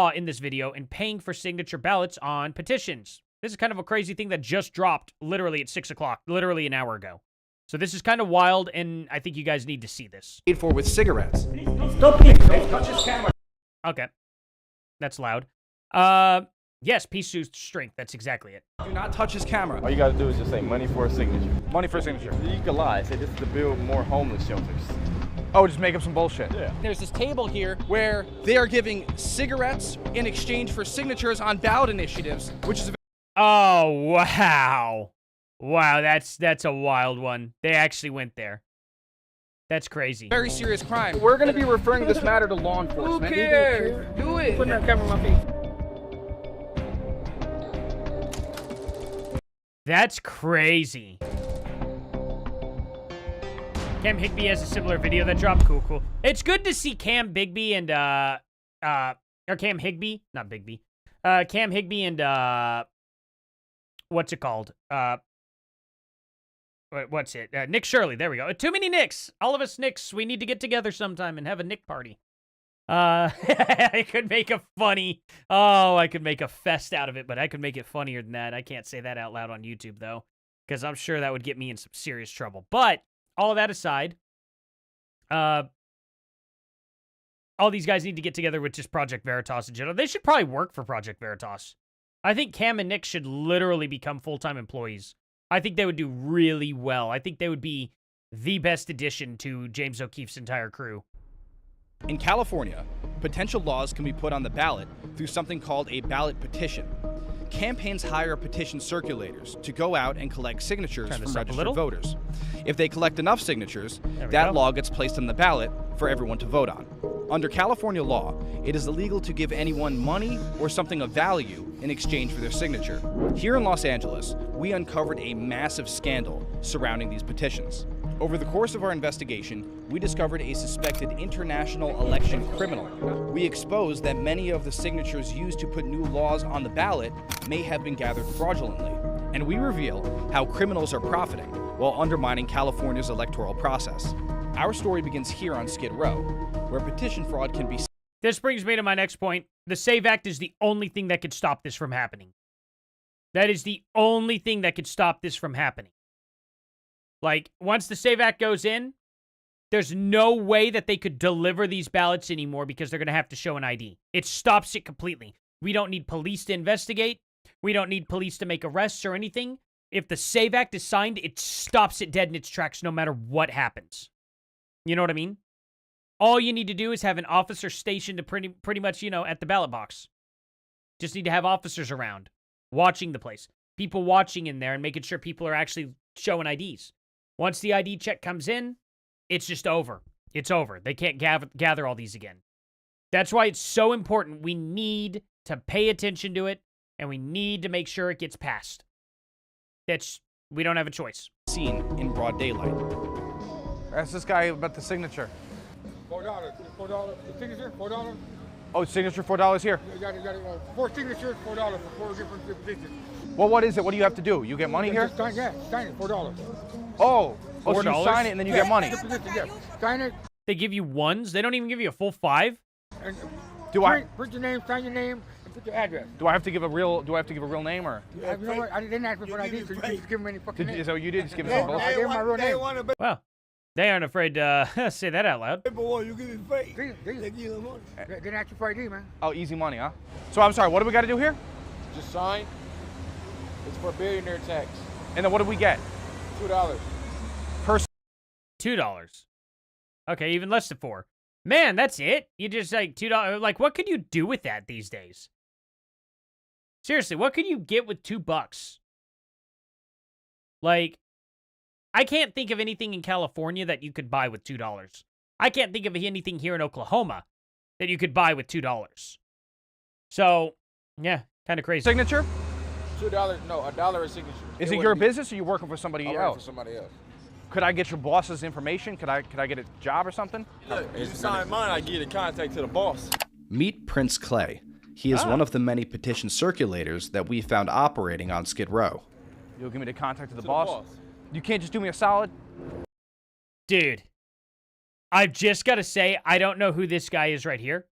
in this video and paying for signature ballots on petitions. This is kind of a crazy thing that just dropped literally at 6 o'clock, literally an hour ago. So this is kind of wild, and I think you guys need to see this. Paid for with cigarettes. Don't touch his camera. Okay. That's loud. Yes, peace through strength. That's exactly it. Do not touch his camera. All you gotta do is just say money for a signature. Money for a signature. You can lie. Say this is to build more homeless shelters. Oh, just make up some bullshit. Yeah. There's this table here where they are giving cigarettes in exchange for signatures on ballot initiatives, which is Oh, wow. Wow, that's a wild one. They actually went there. That's crazy. a very serious crime. We're going to be referring this matter to law enforcement. Who cares? Do it. Put that camera on my face. That's crazy. Cam Higby has a similar video that dropped. Cool. It's good to see Cam Bigby and, or Cam Higby, not Bigby. Cam Higby and, what's it called? What's it? Nick Shirley. There we go. Too many Nicks. All of us Nicks. We need to get together sometime and have a Nick party. I could make a funny. Oh, I could make a fest out of it, but I could make it funnier than that. I can't say that out loud on YouTube though, because I'm sure that would get me in some serious trouble. But all of that aside, all these guys need to get together with just Project Veritas in general. They should probably work for Project Veritas. I think Cam and Nick should literally become full-time employees. I think they would do really well. I think they would be the best addition to James O'Keefe's entire crew. In California, potential laws can be put on the ballot through something called a ballot petition. Campaigns hire petition circulators to go out and collect signatures from registered voters. If they collect enough signatures, that law gets placed on the ballot for everyone to vote on. Under California law, it is illegal to give anyone money or something of value in exchange for their signature. Here in Los Angeles, we uncovered a massive scandal surrounding these petitions. Over the course of our investigation, we discovered a suspected international election criminal. We exposed that many of the signatures used to put new laws on the ballot may have been gathered fraudulently. And we reveal how criminals are profiting while undermining California's electoral process. Our story begins here on Skid Row, where petition fraud can be... This brings me to my next point. The SAVE Act is the only thing that could stop this from happening. That is the only thing that could stop this from happening. Like, once the SAVE Act goes in, there's no way that they could deliver these ballots anymore because they're going to have to show an ID. It stops it completely. We don't need police to investigate. We don't need police to make arrests or anything. If the SAVE Act is signed, it stops it dead in its tracks no matter what happens. You know what I mean? All you need to do is have an officer stationed to pretty much, you know, at the ballot box. Just need to have officers around, watching the place. People watching in there and making sure people are actually showing IDs. Once the ID check comes in, it's just over. It's over. They can't gather all these again. That's why it's so important. We need to pay attention to it, and we need to make sure it gets passed. We don't have a choice. Seen in broad daylight. Ask this guy about the signature. $4. $4. The signature, $4. Oh, signature $4 here. You got 4 signatures, $4 for 4 different positions. Well, what is it? What do you have to do? You get money here? Sign it, $4. Oh, so you $4? sign it and then you get money. Sign it. They give you ones? They don't even give you a full 5? And print your name, sign your name, and put your address. Do I have to give a real name or? You know what? I didn't ask me for ID, so you can just give them any fucking name. So you did just give me some bullshit? I gave them my real name. Well, they aren't afraid to say that out loud. You give me fake. They give you money. They didn't ask you for ID, man. Oh, easy money, huh? So I'm sorry, what do we got to do here? Just sign. It's for billionaire tax. And then what do we get? $2. $2. Okay, even less than 4. Man, that's it? You just like $2. Like, what could you do with that these days? Seriously, what could you get with $2? Like, I can't think of anything in California that you could buy with $2. I can't think of anything here in Oklahoma that you could buy with $2. So, yeah, kind of crazy. Signature? $2, no, $1 a signature. Is it your business or you working for somebody I'm else? working for somebody else. Could I get your boss's information? Could I get a job or something? Look, if you sign mine, I give you the contact to the boss. Meet Prince Clay. He is one of the many petition circulators that we found operating on Skid Row. You'll give me the contact of the boss? You can't just do me a solid? Dude, I've just got to say, I don't know who this guy is right here.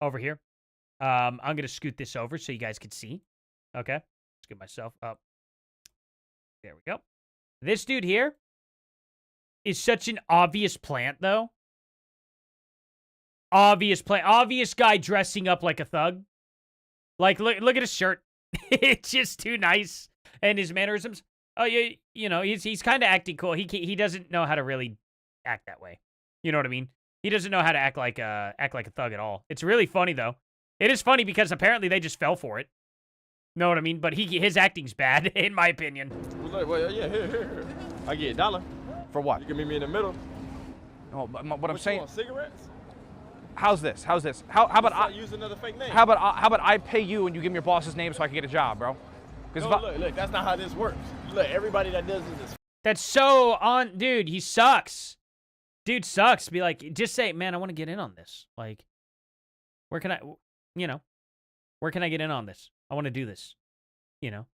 Over here. I'm going to scoot this over so you guys can see. Okay. Let's get myself up. There we go. This dude here is such an obvious plant, though. Obvious plant. Obvious guy dressing up like a thug. Like, look at his shirt. It's just too nice. And his mannerisms. Oh, yeah, you know, he's kind of acting cool. He doesn't know how to really act that way. You know what I mean? He doesn't know how to act like a thug at all. It's really funny, though. It is funny because apparently they just fell for it. Know what I mean? But his acting's bad, in my opinion. Well, yeah, here. I get $1. For what? You can meet me in the middle. Oh, what I'm saying. You want, cigarettes? How's this? How about I use another fake name? How about I pay you and you give me your boss's name so I can get a job, bro? No, look, that's not how this works. Look, everybody that does this is. That's so on, dude. He sucks. Dude sucks. Be like, just say, man, I want to get in on this. Like, where can I get in on this? I want to do this. You know,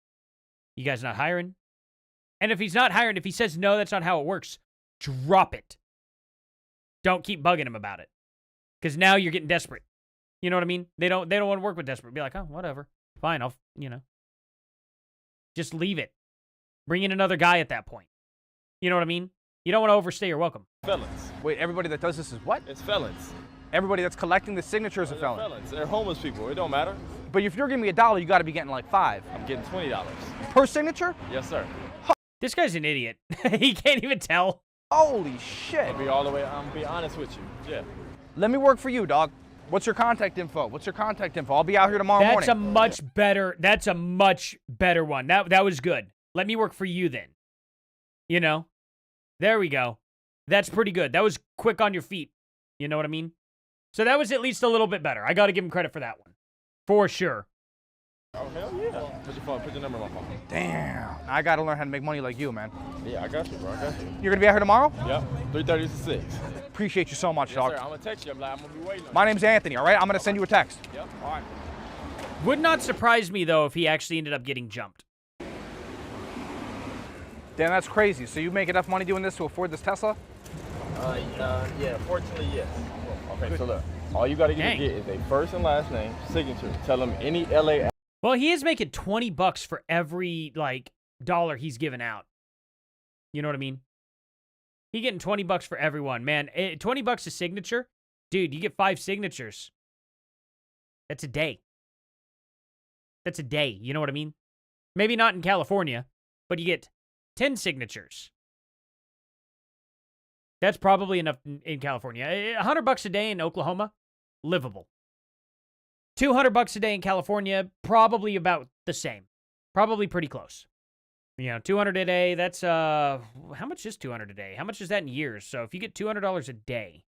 you guys not hiring? And if he's not hiring, if he says no, that's not how it works. Drop it. Don't keep bugging him about it, because now you're getting desperate. You know what I mean? They don't want to work with desperate. Be like, oh, whatever, fine. I'll just leave it. Bring in another guy at that point. You know what I mean? You don't want to overstay your welcome. Felons. Wait, everybody that does this is what? It's felons. Everybody that's collecting the signatures is a felon. Felons. They're homeless people. It don't matter. But if you're giving me $1, you got to be getting like 5. I'm getting $20. Per signature? Yes, sir. This guy's an idiot. He can't even tell. Holy shit. I'm be honest with you. Yeah. Let me work for you, dog. What's your contact info? I'll be out here tomorrow morning. That's a much better one. That was good. Let me work for you then. You know? There we go. That's pretty good. That was quick on your feet. You know what I mean? So that was at least a little bit better. I got to give him credit for that one. For sure. Oh, hell yeah. Put your number in my phone. Damn. I got to learn how to make money like you, man. Yeah, I got you, bro. I got you. You're going to be out here tomorrow? Yep. 3:30 to 6. Appreciate you so much, dog. Sir, I'm going to text you. I'm going to be waiting. My name's Anthony, all right? I'm going to send you a text. Yep. All right. Would not surprise me, though, if he actually ended up getting jumped. Damn, that's crazy. So you make enough money doing this to afford this Tesla? Yeah, fortunately, yes. Okay, so look. All you got to get is a first and last name, signature. Tell them any LA. Well, he is making $20 for every, like, dollar he's given out. You know what I mean? He getting $20 for everyone. Man, $20 a signature? Dude, you get 5 signatures. That's a day. That's a day. You know what I mean? Maybe not in California, but you get 10 signatures. That's probably enough in California. $100 a day in Oklahoma, livable. $200 a day in California, probably about the same. Probably pretty close. You know, $200 a day, that's, how much is $200 a day? How much is that in years? So if you get $200 a day,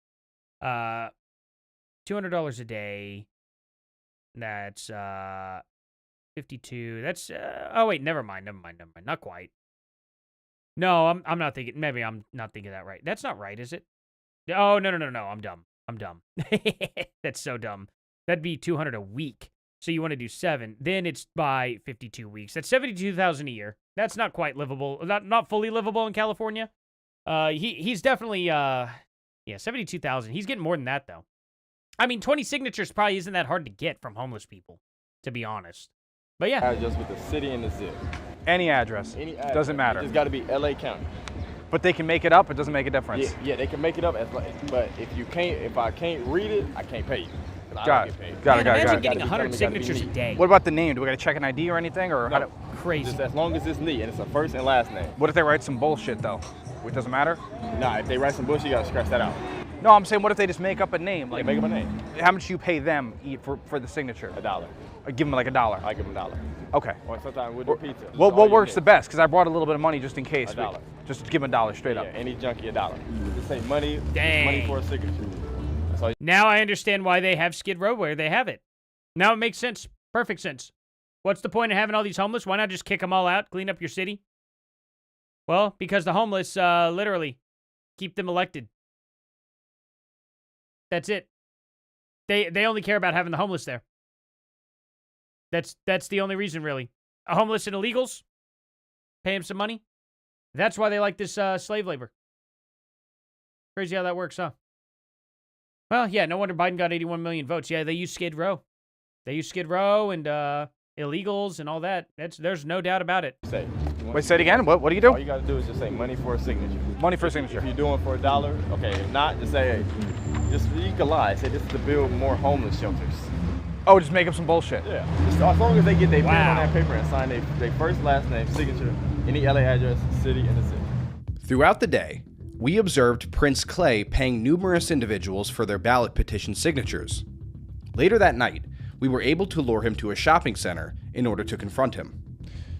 $200 a day, that's, 52, that's, oh wait, never mind, not quite. No, I'm not thinking, maybe I'm not thinking that right. That's not right, is it? Oh, no, I'm dumb. That's so dumb. That'd be $200 a week. So you want to do 7. Then it's by 52 weeks. That's $72,000 a year. That's not quite livable. Not fully livable in California. He's definitely, yeah, 72,000. He's getting more than that, though. I mean, 20 signatures probably isn't that hard to get from homeless people, to be honest. But yeah. Just with the city and the zip. Any address. Doesn't matter. It's got to be LA County. But they can make it up. It doesn't make a difference. Yeah, they can make it up. But if I can't read it, I can't pay you. Got it. Imagine getting 100 signatures a day. What about the name? Do we got to check an ID or anything? Or no, crazy. Just as long as it's neat and it's a first and last name. What if they write some bullshit though? It doesn't matter. Nah, if they write some bullshit, you gotta scratch that out. No, I'm saying, what if they just make up a name? Like make up a name. How much do you pay them for the signature? $1. Give them like $1. I give them $1. Okay. Or sometimes with the pizza. What works the best? Because I brought a little bit of money just in case. $1. Just give them $1 straight up. Any junkie $1. Just say money. Dang. Money for a signature. Now I understand why they have Skid Row where they have it. Now it makes sense. Perfect sense. What's the point of having all these homeless? Why not just kick them all out, clean up your city? Well, because the homeless literally keep them elected. That's it. They only care about having the homeless there. That's the only reason, really. Homeless and illegals, pay them some money. That's why they like this slave labor. Crazy how that works, huh? Well, yeah, no wonder Biden got 81 million votes. Yeah, they use Skid Row. They use Skid Row and illegals and all that. There's no doubt about it. Wait, say it again. What do you do? All you got to do is just say money for a signature. Money for a signature. If you're doing for $1, okay. If not, just say, you can lie. Say this is to build more homeless shelters. Oh, just make up some bullshit. Yeah. Just as long as they get their pen on that paper and sign their first, last name, signature, any LA address, city, and the city. Throughout the day, we observed Prince Clay paying numerous individuals for their ballot petition signatures. Later that night, we were able to lure him to a shopping center in order to confront him.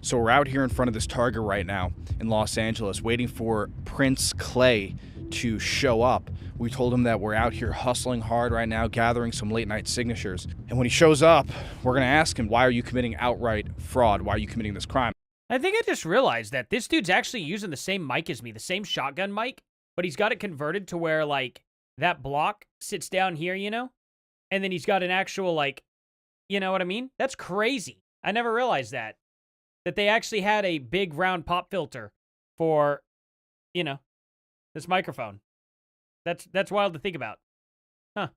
So we're out here in front of this Target right now in Los Angeles waiting for Prince Clay to show up. We told him that we're out here hustling hard right now, gathering some late night signatures. And when he shows up, we're going to ask him, why are you committing outright fraud? Why are you committing this crime? I think I just realized that this dude's actually using the same mic as me, the same shotgun mic, but he's got it converted to where, like, that block sits down here, you know? And then he's got an actual, like, you know what I mean? That's crazy. I never realized that they actually had a big round pop filter for, you know, this microphone. That's wild to think about. Huh.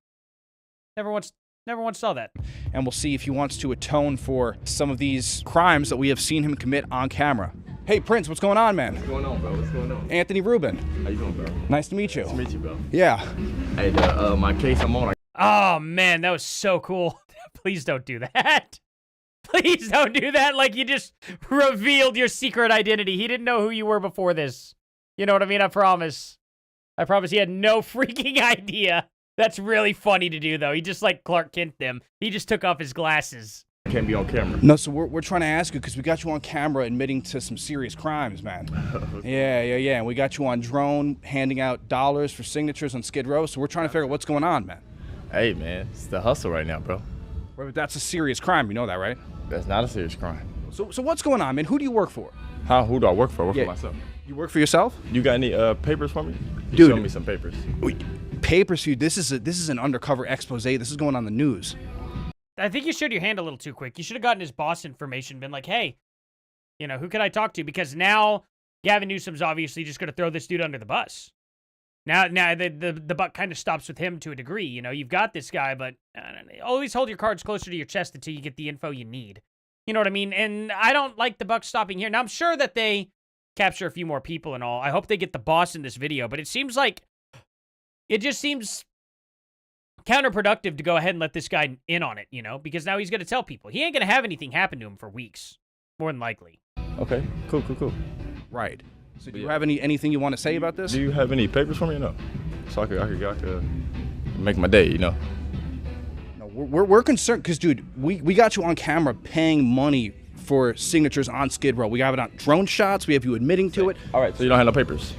Never once saw that. And we'll see if he wants to atone for some of these crimes that we have seen him commit on camera. Hey, Prince, what's going on, man? What's going on, bro? What's going on? Anthony Rubin. How you doing, bro? Nice to meet you. Nice to meet you, bro. Yeah. Hey, my case I'm on. Oh, man, that was so cool. Please don't do that. Please don't do that. Like, you just revealed your secret identity. He didn't know who you were before this. You know what I mean? I promise he had no freaking idea. That's really funny to do, though. He just, like, Clark Kent them. He just took off his glasses. Can't be on camera. No, so we're trying to ask you because we got you on camera admitting to some serious crimes, man. Yeah. And we got you on drone handing out dollars for signatures on Skid Row. So we're trying to figure out what's going on, man. Hey, man, it's the hustle right now, bro. But that's a serious crime. You know that, right? That's not a serious crime. So what's going on, man? Who do you work for? Who do I work for? I work for myself. You work for yourself? You got any papers for me? Dude, show me some papers. Papers for you? This is an undercover expose. This is going on the news. I think you showed your hand a little too quick. You should have gotten his boss information, been like, hey, you know, who can I talk to? Because now Gavin Newsom's obviously just going to throw this dude under the bus. Now the buck kind of stops with him to a degree. You know, you've got this guy, but always hold your cards closer to your chest until you get the info you need. You know what I mean? And I don't like the buck stopping here. Now, I'm sure that they capture a few more people and all. I hope they get the boss in this video, but it just seems counterproductive to go ahead and let this guy in on it, you know, because now he's going to tell people. He ain't going to have anything happen to him for weeks, more than likely. Okay, cool. Right. So do you have anything you want to say about this? Do you have any papers for me or no? So I could make my day, you know? No, we're concerned because, dude, we got you on camera paying money for signatures on Skid Row. We have it on drone shots. We have you admitting to it. All right, so you don't have no papers?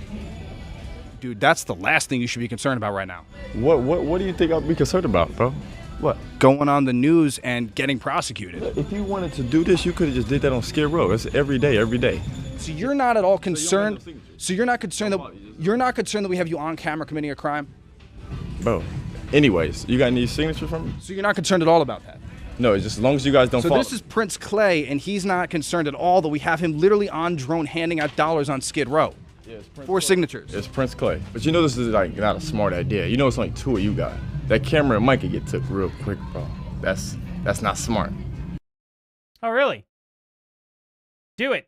Dude, that's the last thing you should be concerned about right now. What do you think I'll be concerned about, bro? What? Going on the news and getting prosecuted. If you wanted to do this, you could have just did that on Skid Row. It's every day. So you're not at all concerned. So you're not concerned that we have you on camera committing a crime? Bro. Anyways, you got any signatures from me? So you're not concerned at all about that? No, it's just as long as you guys don't follow. So this is Prince Clay, and he's not concerned at all that we have him literally on drone handing out dollars on Skid Row. Yeah, for signatures. It's Prince Clay. But you know this is like not a smart idea. You know it's only two of you got. That camera and mic could get took real quick, bro. That's not smart. Oh, really? Do it.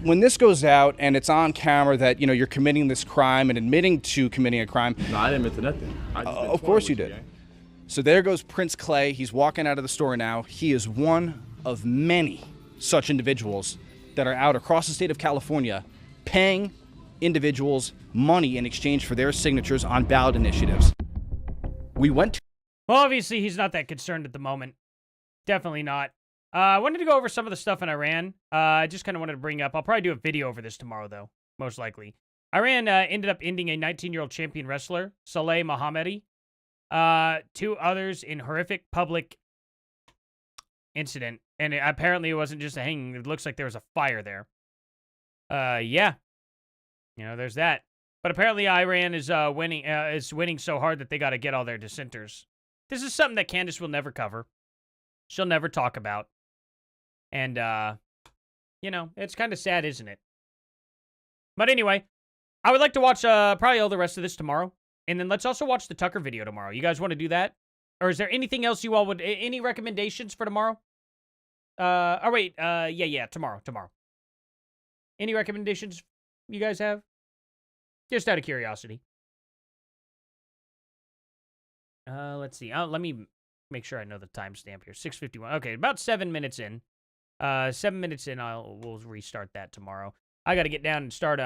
When this goes out and it's on camera that, you know, you're committing this crime and admitting to committing a crime. No, I didn't admit to nothing. Of course you did. So there goes Prince Clay. He's walking out of the store now. He is one of many such individuals that are out across the state of California paying individuals money in exchange for their signatures on ballot initiatives. Well, obviously, he's not that concerned at the moment. Definitely not. I wanted to go over some of the stuff in Iran. I just kind of wanted to bring up. I'll probably do a video over this tomorrow, though, most likely. Iran ended up ending a 19-year-old champion wrestler, Saleh Mohammadi. Two others in horrific public incident. And apparently, it wasn't just a hanging. It looks like there was a fire there. Yeah. You know, there's that. But apparently Iran is winning so hard that they got to get all their dissenters. This is something that Candace will never cover. She'll never talk about. And, you know, it's kind of sad, isn't it? But anyway, I would like to watch probably all the rest of this tomorrow. And then let's also watch the Tucker video tomorrow. You guys want to do that? Or is there anything else you all would... Any recommendations for tomorrow? Yeah, tomorrow. Any recommendations you guys have? Just out of curiosity. Let's see. Let me make sure I know the timestamp here. 6:51. Okay, about 7 minutes in. 7 minutes in, we'll restart that tomorrow. I got to get down and start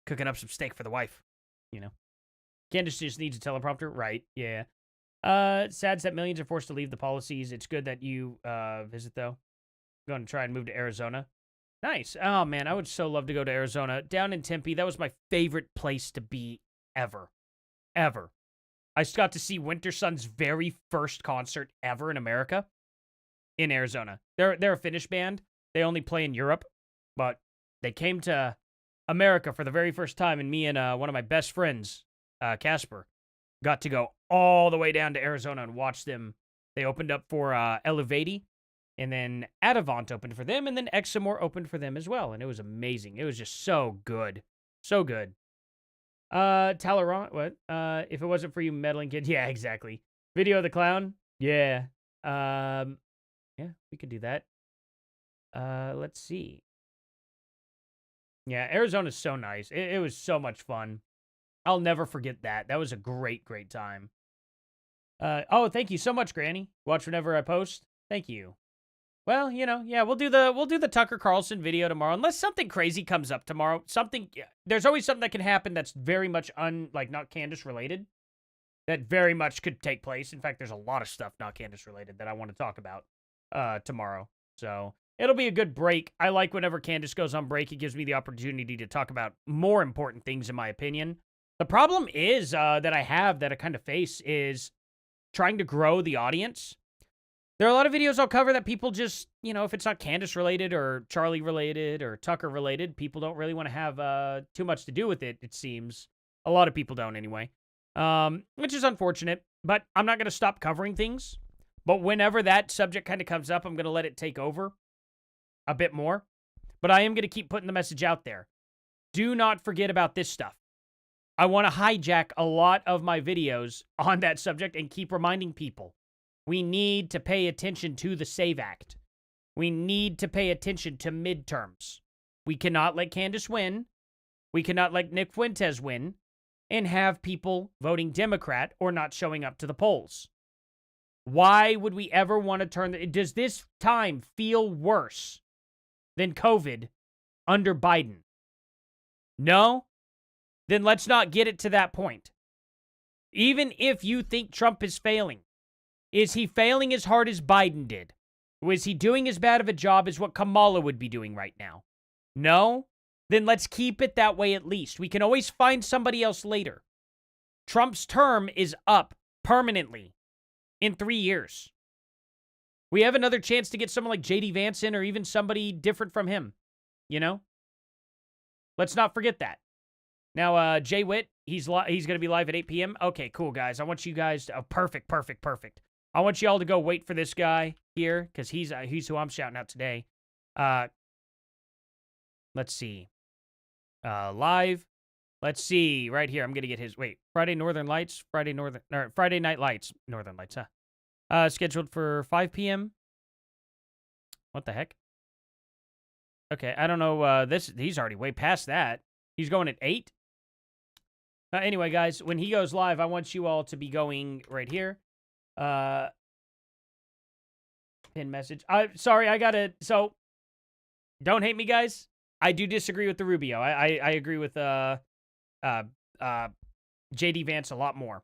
cooking up some steak for the wife. You know, Candace just needs a teleprompter, right? Yeah. Sad that millions are forced to leave the policies. It's good that you visit though. I'm going to try and move to Arizona. Nice. Oh man, I would so love to go to Arizona. Down in Tempe, that was my favorite place to be ever. Ever. I got to see Winter Sun's very first concert ever in America in Arizona. They're a Finnish band. They only play in Europe, but they came to America for the very first time, and me and one of my best friends, Casper, got to go all the way down to Arizona and watch them. They opened up for Elevati, and then Adavant opened for them, and then Examore opened for them as well, and it was amazing. It was just so good. So good. Talaron, what? If it wasn't for you meddling kid. Yeah, exactly. Video of the clown? Yeah. Yeah, we could do that. Let's see. Yeah, Arizona's so nice. It was so much fun. I'll never forget that. That was a great, great time. Oh, thank you so much, Granny. Watch whenever I post. Thank you. Well, you know, yeah, we'll do the Tucker Carlson video tomorrow, unless something crazy comes up tomorrow. There's always something that can happen that's very much not Candace related. That very much could take place. In fact, there's a lot of stuff not Candace related that I want to talk about tomorrow. So it'll be a good break. I like whenever Candace goes on break. It gives me the opportunity to talk about more important things, in my opinion. The problem is that I kind of face is trying to grow the audience. There are a lot of videos I'll cover that people just, you know, if it's not Candace related or Charlie related or Tucker related, people don't really want to have too much to do with it, it seems. A lot of people don't anyway, which is unfortunate, but I'm not going to stop covering things. But whenever that subject kind of comes up, I'm going to let it take over a bit more. But I am going to keep putting the message out there. Do not forget about this stuff. I want to hijack a lot of my videos on that subject and keep reminding people. We need to pay attention to the SAVE Act. We need to pay attention to midterms. We cannot let Candace win. We cannot let Nick Fuentes win and have people voting Democrat or not showing up to the polls. Why would we ever want to turn... Does this time feel worse than COVID under Biden? No? Then let's not get it to that point. Even if you think Trump is failing, is he failing as hard as Biden did? Was he doing as bad of a job as what Kamala would be doing right now? No? Then let's keep it that way at least. We can always find somebody else later. Trump's term is up permanently in 3 years. We have another chance to get someone like J.D. Vance in or even somebody different from him. You know? Let's not forget that. Now, Jay Witt, he's going to be live at 8 p.m. Okay, cool, guys. I want you guys to... Oh, perfect. I want you all to go wait for this guy here, because he's who I'm shouting out today. Let's see. Live. Let's see. Right here. I'm going to get his... Wait. Friday Night Lights, Northern Lights, huh? Scheduled for 5 p.m. What the heck? Okay, I don't know. He's already way past that. He's going at 8? Anyway, guys, when he goes live, I want you all to be going right here. Pin message. Sorry, I gotta... So, don't hate me, guys. I do disagree with the Rubio. I agree with J.D. Vance a lot more.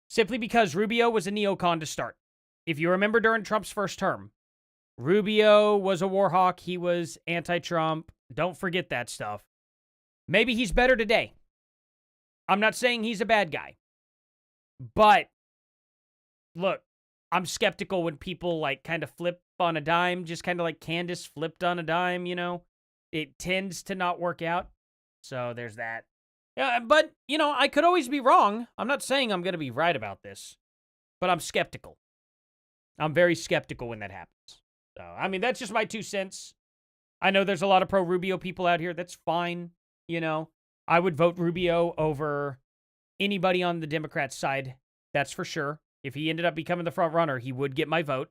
Simply because Rubio was a neocon to start. If you remember during Trump's first term, Rubio was a war hawk. He was anti-Trump. Don't forget that stuff. Maybe he's better today. I'm not saying he's a bad guy. But, look, I'm skeptical when people, like, kind of flip on a dime, just kind of like Candace flipped on a dime, you know? It tends to not work out. So, there's that. But, you know, I could always be wrong. I'm not saying I'm going to be right about this. But I'm skeptical. I'm very skeptical when that happens. So, I mean, that's just my 2 cents. I know there's a lot of pro-Rubio people out here. That's fine, you know? I would vote Rubio over anybody on the Democrat side. That's for sure. If he ended up becoming the front runner, he would get my vote.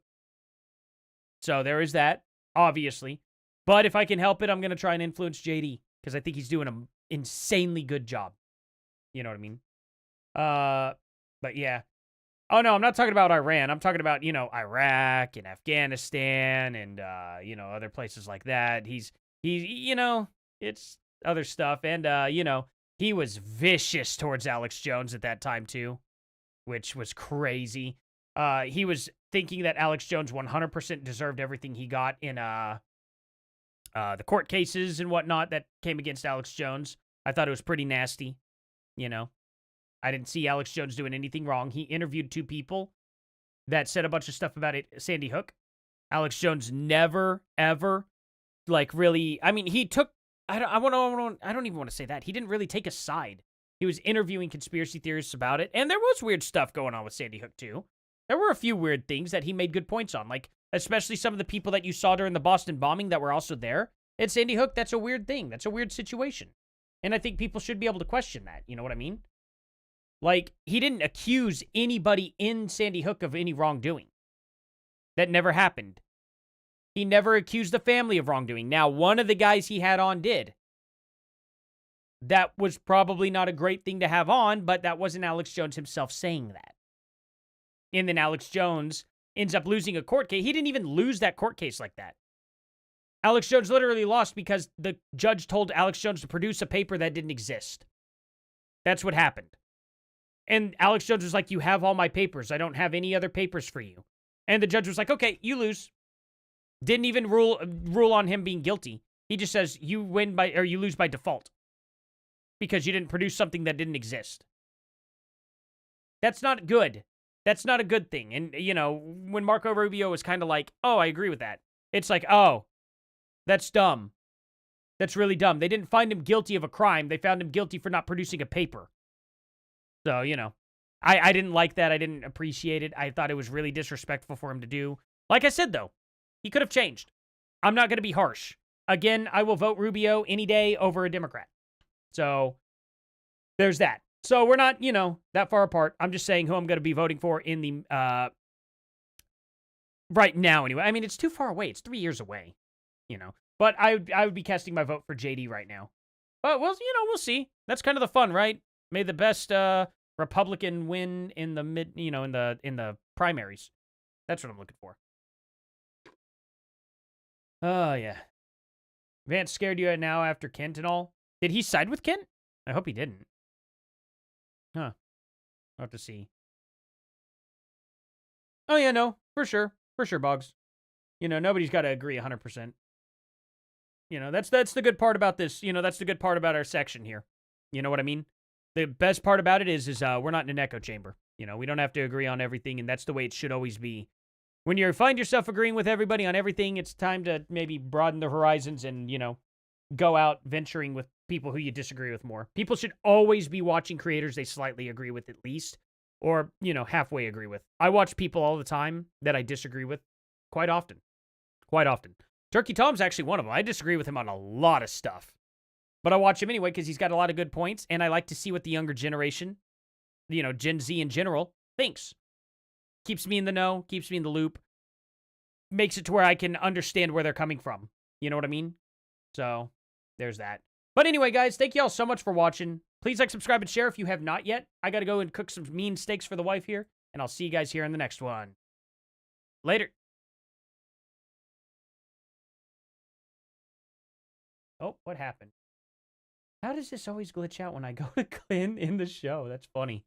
So there is that, obviously. But if I can help it, I'm going to try and influence JD because I think he's doing an insanely good job. You know what I mean? But yeah. Oh, no, I'm not talking about Iran. I'm talking about, Iraq and Afghanistan and, other places like that. He's it's other stuff. And, he was vicious towards Alex Jones at that time, too, which was crazy. He was thinking that Alex Jones 100% deserved everything he got in the court cases and whatnot that came against Alex Jones. I thought it was pretty nasty, I didn't see Alex Jones doing anything wrong. He interviewed 2 people that said a bunch of stuff about it. Sandy Hook. Alex Jones never, ever, really. I mean, he took. I don't even want to say that. He didn't really take a side. He was interviewing conspiracy theorists about it, and there was weird stuff going on with Sandy Hook too. There were a few weird things that he made good points on, especially some of the people that you saw during the Boston bombing that were also there at Sandy Hook. That's a weird thing. That's a weird situation, and I think people should be able to question that. You know what I mean? He didn't accuse anybody in Sandy Hook of any wrongdoing. That never happened. He never accused the family of wrongdoing. Now, one of the guys he had on did. That was probably not a great thing to have on, but that wasn't Alex Jones himself saying that. And then Alex Jones ends up losing a court case. He didn't even lose that court case like that. Alex Jones literally lost because the judge told Alex Jones to produce a paper that didn't exist. That's what happened. And Alex Jones was like, you have all my papers. I don't have any other papers for you. And the judge was like, okay, you lose. Didn't even rule on him being guilty. He just says you lose by default. Because you didn't produce something that didn't exist. That's not good. That's not a good thing. And, when Marco Rubio was kind of like, oh, I agree with that. It's like, oh, that's dumb. That's really dumb. They didn't find him guilty of a crime. They found him guilty for not producing a paper. So, I didn't like that. I didn't appreciate it. I thought it was really disrespectful for him to do. Like I said, though, he could have changed. I'm not going to be harsh. Again, I will vote Rubio any day over a Democrat. So, there's that. So, we're not, that far apart. I'm just saying who I'm going to be voting for in the, right now, anyway. I mean, it's too far away. It's 3 years away, But I would be casting my vote for JD right now. But, well, we'll see. That's kind of the fun, right? May the best, Republican win in the in the primaries. That's what I'm looking for. Oh, yeah. Vance scared you now after Kent and all? Did he side with Kent? I hope he didn't. Huh. I'll have to see. Oh, yeah, no. For sure. For sure, Boggs. Nobody's got to agree 100%. That's the good part about this. That's the good part about our section here. You know what I mean? The best part about it is we're not in an echo chamber. We don't have to agree on everything, and that's the way it should always be. When you find yourself agreeing with everybody on everything, it's time to maybe broaden the horizons and, go out venturing with people who you disagree with more. People should always be watching creators they slightly agree with at least, or, halfway agree with. I watch people all the time that I disagree with quite often. Quite often. Turkey Tom's actually one of them. I disagree with him on a lot of stuff. But I watch him anyway because he's got a lot of good points, and I like to see what the younger generation, Gen Z in general, thinks. Keeps me in the know, keeps me in the loop, makes it to where I can understand where they're coming from. You know what I mean? So, there's that. But anyway, guys, thank you all so much for watching. Please like, subscribe, and share if you have not yet. I got to go and cook some mean steaks for the wife here, and I'll see you guys here in the next one. Later. Oh, what happened? How does this always glitch out when I go to Glenn in the show? That's funny.